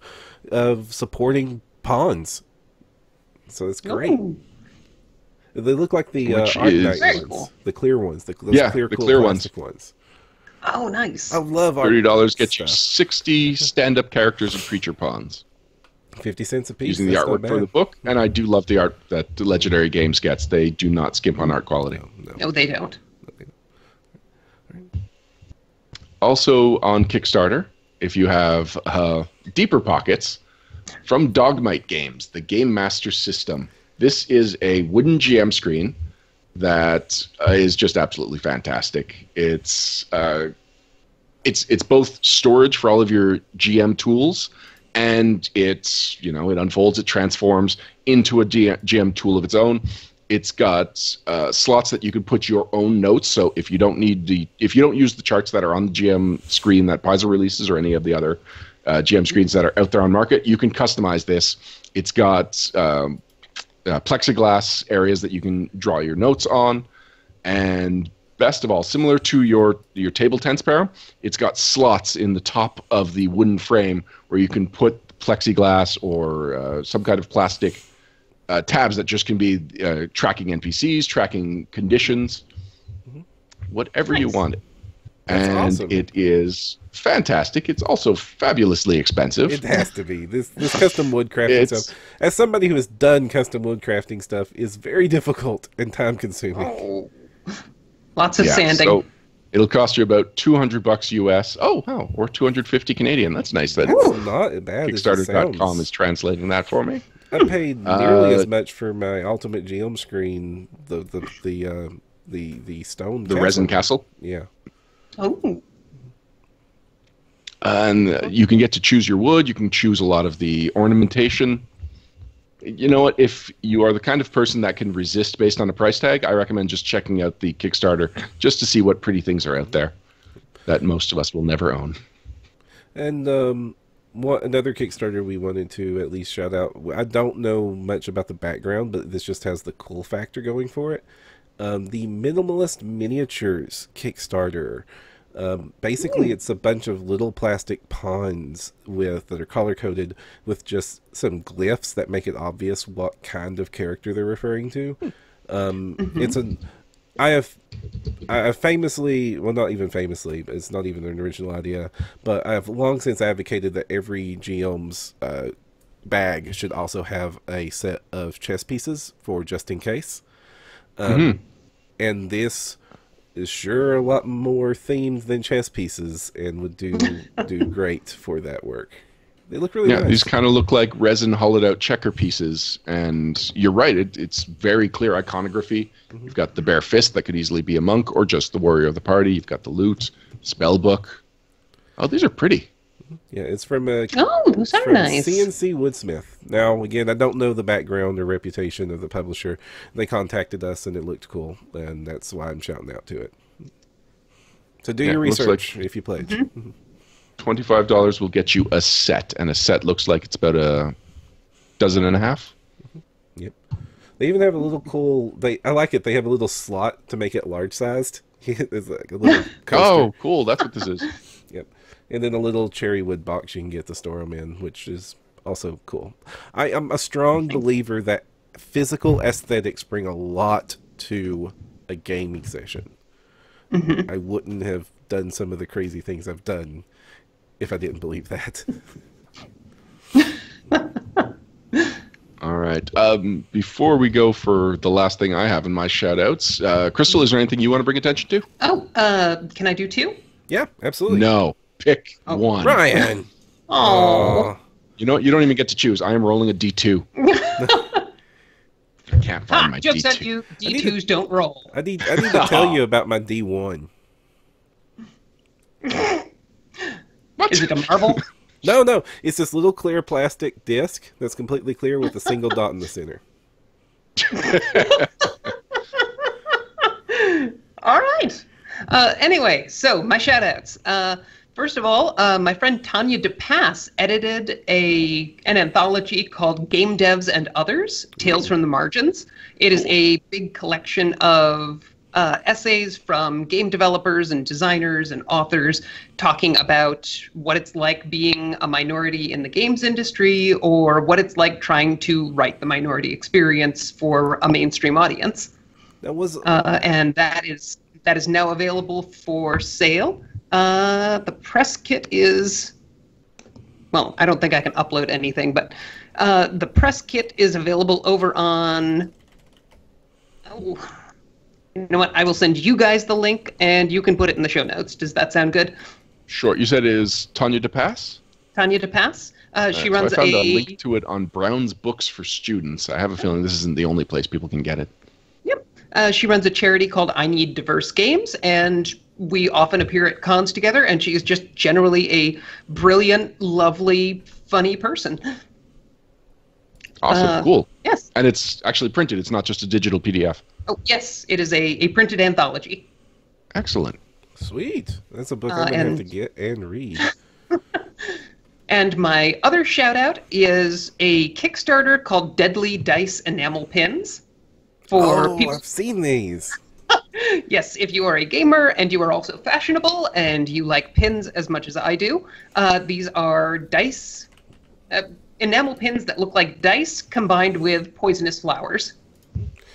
supporting pawns, so it's great. Ooh. They look like the Arknight ones, cool. The clear ones, the clear plastic ones. Oh, nice. I love $30 gets stuff. you 60 stand-up characters and creature pawns. 50 cents a piece. Using the artwork for the book, and I do love the art that the Legendary Games gets. They do not skimp on art quality. No, they don't. Also on Kickstarter, if you have deeper pockets, from Dogmite Games, the Game Master System. This is a wooden GM screen that is just absolutely fantastic. It's both storage for all of your GM tools, and it unfolds, it transforms into a GM tool of its own. It's got slots that you could put your own notes. So if you don't use the charts that are on the GM screen that Paizo releases or any of the other GM screens that are out there on market, you can customize this. It's got plexiglass areas that you can draw your notes on, and best of all, similar to your table tent sparrow, it's got slots in the top of the wooden frame where you can put plexiglass or some kind of plastic tabs that just can be tracking NPCs, tracking conditions, whatever you want. That's and awesome. It is fantastic. It's also fabulously expensive. It has to be. This custom woodcrafting stuff, as somebody who has done custom woodcrafting stuff, is very difficult and time consuming. Oh. Lots of sanding. So it'll cost you about $200 US. Oh, wow, or 250 Canadian. That's nice. That It's not bad. Kickstarter.com is translating that for me. I paid nearly as much for my Ultimate GM screen. The stone. The resin castle. Yeah. Oh. And you can get to choose your wood. You can choose a lot of the ornamentation. You know what? If you are the kind of person that can resist based on a price tag, I recommend just checking out the Kickstarter just to see what pretty things are out there that most of us will never own. And another Kickstarter we wanted to at least shout out. I don't know much about the background, but this just has the cool factor going for it. The Minimalist Miniatures Kickstarter. Basically, it's a bunch of little plastic ponds that are color coded with just some glyphs that make it obvious what kind of character they're referring to. I have famously, well, not even famously, but it's not even an original idea, but I have long since advocated that every GM's bag should also have a set of chess pieces for just in case. And this is sure a lot more themed than chess pieces and would do great for that work. They look really nice. These kind of look like resin hollowed out checker pieces, and you're right, it's very clear iconography. You've got the bare fist that could easily be a monk or just the warrior of the party. You've got the loot, spell book. Oh, these are pretty. Yeah, it's from those are nice. CNC Woodsmith. Now, again, I don't know the background or reputation of the publisher. They contacted us and it looked cool, and that's why I'm shouting out to it. So do your research if you pledge. $25 will get you a set, and a set looks like it's about a dozen and a half. Yep. They even have a little cool. I like it. They have a little slot to make it large sized. It's like a little coaster. Oh, cool! That's what this is. Yep. And then a little cherry wood box you can get to store them in, which is also cool. I am a strong believer that physical aesthetics bring a lot to a gaming session. I wouldn't have done some of the crazy things I've done if I didn't believe that. All right. Before we go for the last thing I have in my shout-outs, Crystal, is there anything you want to bring attention to? Oh, can I do two? Yeah, absolutely. No. Pick one. Ryan! Oh. You know what? You don't even get to choose. I am rolling a D2. I can't find my just D2. said you D2s don't roll. I need to tell you about my D1. What? Is it a marble? No. It's this little clear plastic disc that's completely clear with a single dot in the center. All right. Anyway, so my shout-outs. First of all, my friend Tanya DePass edited an anthology called Game Devs and Others, Tales from the Margins. It is a big collection of essays from game developers and designers and authors talking about what it's like being a minority in the games industry, or what it's like trying to write the minority experience for a mainstream audience. And that is now available for sale. The press kit is, well, I don't think I can upload anything, but the press kit is available over on, you know what? I will send you guys the link, and you can put it in the show notes. Does that sound good? Sure. You said it is Tanya DePass? Tanya DePass. She runs I found a link to it on Brown's Books for Students. I have a feeling this isn't the only place people can get it. Yep. She runs a charity called I Need Diverse Games, and we often appear at cons together, and she is just generally a brilliant, lovely, funny person. Awesome. Cool. Yes. And it's actually printed. It's not just a digital PDF. Oh, yes. It is a printed anthology. Excellent. Sweet. That's a book I'm going to have to get and read. And my other shout-out is a Kickstarter called Deadly Dice Enamel Pins. For people. I've seen these. Yes, if you are a gamer and you are also fashionable and you like pins as much as I do, these are dice, enamel pins that look like dice combined with poisonous flowers.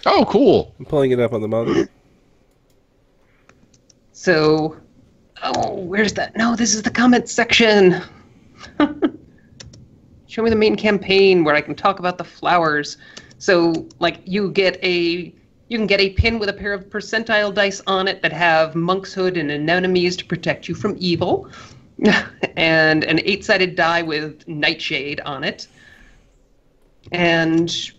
Oh, cool. I'm pulling it up on the monitor. So, where's that? No, this is the comments section. Show me the main campaign where I can talk about the flowers. So, like, you can get a pin with a pair of percentile dice on it that have monk's hood and anemones to protect you from evil, and an 8-sided die with nightshade on it, and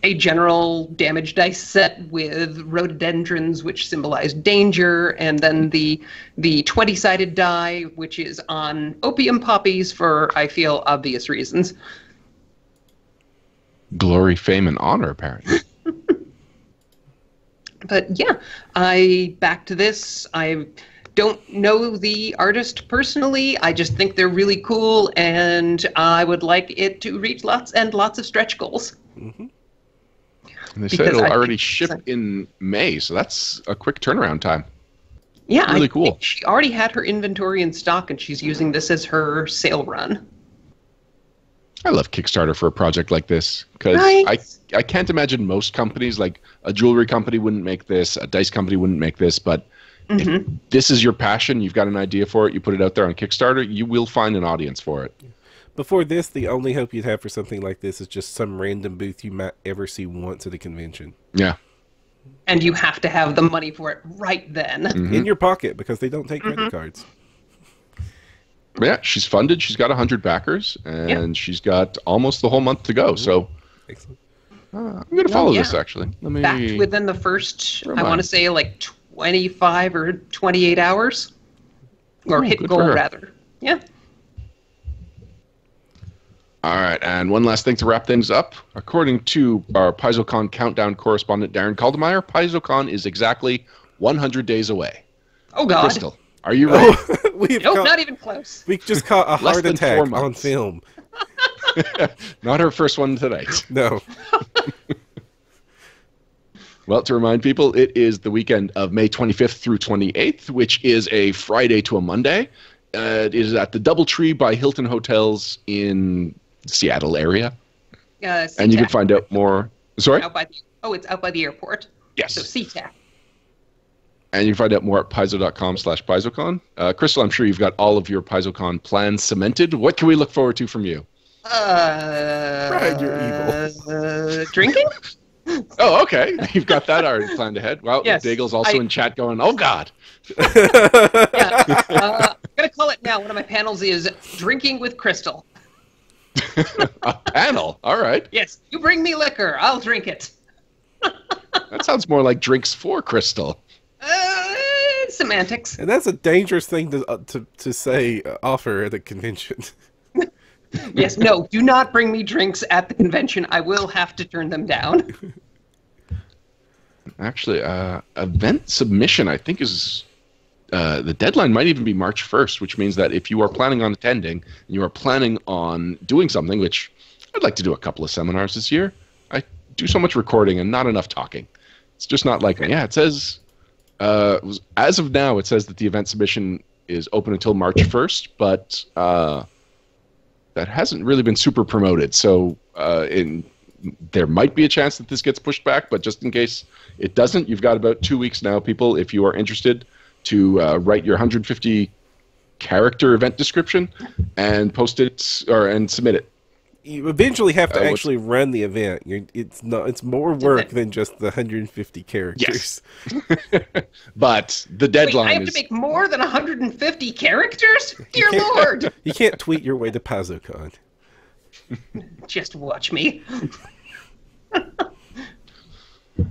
a general damage dice set with rhododendrons, which symbolize danger, and then the 20-sided die, which is on opium poppies for, I feel, obvious reasons. Glory, fame, and honor, apparently. But yeah, I backed this. I don't know the artist personally. I just think they're really cool, and I would like it to reach lots and lots of stretch goals. Mm-hmm. And they said it'll already ship in May, so that's a quick turnaround time. Yeah, really cool. She already had her inventory in stock, and she's using this as her sale run. I love Kickstarter for a project like this because I can't imagine most companies, like a jewelry company wouldn't make this, a dice company wouldn't make this, but if this is your passion, you've got an idea for it, you put it out there on Kickstarter, you will find an audience for it. Before this, the only hope you'd have for something like this is just some random booth you might ever see once at a convention. Yeah. And you have to have the money for it right then. In your pocket, because they don't take credit cards. Yeah, she's funded. She's got 100 backers, and she's got almost the whole month to go. So Excellent. I'm going to follow this, actually. Let me backed within the first, I want to say, like 25 or 28 hours. Or hit goal, rather. Yeah. All right, and one last thing to wrap things up. According to our PaizoCon countdown correspondent, Darren Caldemeyer, PaizoCon is exactly 100 days away. Oh, God. Crystal, are you ready? Nope, not even close. We just caught a heart attack on film. Not her first one tonight. No. Well, to remind people, it is the weekend of May 25th through 28th, which is a Friday to a Monday. It is at the Doubletree by Hilton Hotels in Seattle area. And you can find out more. Sorry? It's out by the airport. Yes. So SeaTac. And you can find out more at paizo.com/PaizoCon. Crystal, I'm sure you've got all of your PaizoCon plans cemented. What can we look forward to from you? Ride your evil. Drinking? Oh, okay. You've got that already planned ahead. Well, yes, Daigle's also in chat going, oh, God. Yeah. I'm going to call it now. One of my panels is Drinking with Crystal. A panel? All right. Yes. You bring me liquor. I'll drink it. That sounds more like drinks for Crystal. Semantics. And that's a dangerous thing to say, offer at a convention. Yes, no, do not bring me drinks at the convention. I will have to turn them down. Actually, event submission, I think, is the deadline might even be March 1st, which means that if you are planning on attending, and you are planning on doing something, which I'd like to do a couple of seminars this year. I do so much recording and not enough talking. It's just not like me. Yeah, it says, as of now, it says that the event submission is open until March 1st, but that hasn't really been super promoted. So there might be a chance that this gets pushed back, but just in case it doesn't, you've got about 2 weeks now, people, if you are interested, to write your 150 character event description and post it and submit it. You eventually have to actually run the event. It's more work than just the 150 characters. Yes. But the deadline I have to make more than 150 characters? Dear Lord! You can't tweet your way to PaizoCon. Just watch me.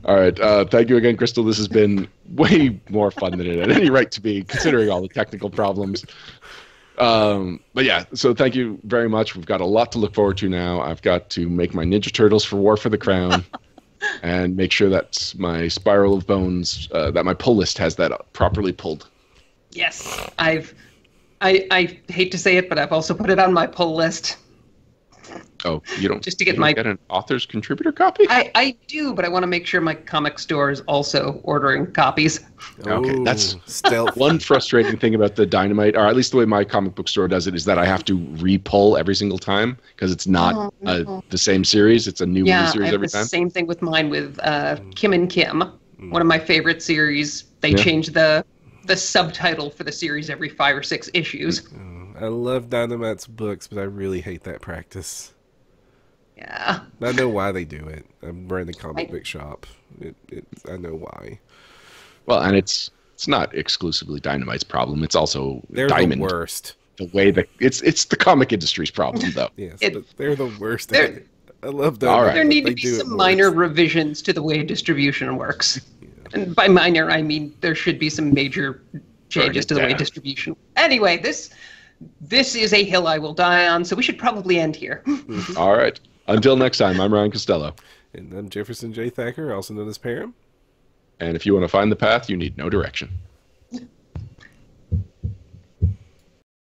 All right. Thank you again, Crystal. This has been way more fun than it had any right to be, considering all the technical problems. But yeah, so thank you very much. We've got a lot to look forward to now. I've got to make my Ninja Turtles for War for the Crown and make sure that my Spiral of Bones, that my pull list has that properly pulled. Yes, I hate to say it, but I've also put it on my pull list. Oh, you don't just to get you don't my get an author's contributor copy? I do, but I want to make sure my comic store is also ordering copies. Okay, that's stealth. one frustrating thing about the Dynamite, or at least the way my comic book store does it, is that I have to re-pull every single time because it's not the same series. It's a new miniseries I have every the time. same thing with mine with Kim and Kim, one of my favorite series. They change the subtitle for the series every 5 or 6 issues. I love Dynamite's books, but I really hate that practice. Yeah. I know why they do it. I'm running a comic book shop. I know why. Well, and it's not exclusively Dynamite's problem. It's also They're Diamond. the worst. The way that it's the comic industry's problem, though. Yes, but they're the worst. I love Dynamite. All right. There need to be some minor revisions to the way distribution works. Yeah. And by minor, I mean there should be some major changes to the way distribution. Anyway, this is a hill I will die on, so we should probably end here. All right. Until next time, I'm Ryan Costello. And I'm Jefferson J. Thacker, also known as Param. And if you want to find the path, you need no direction.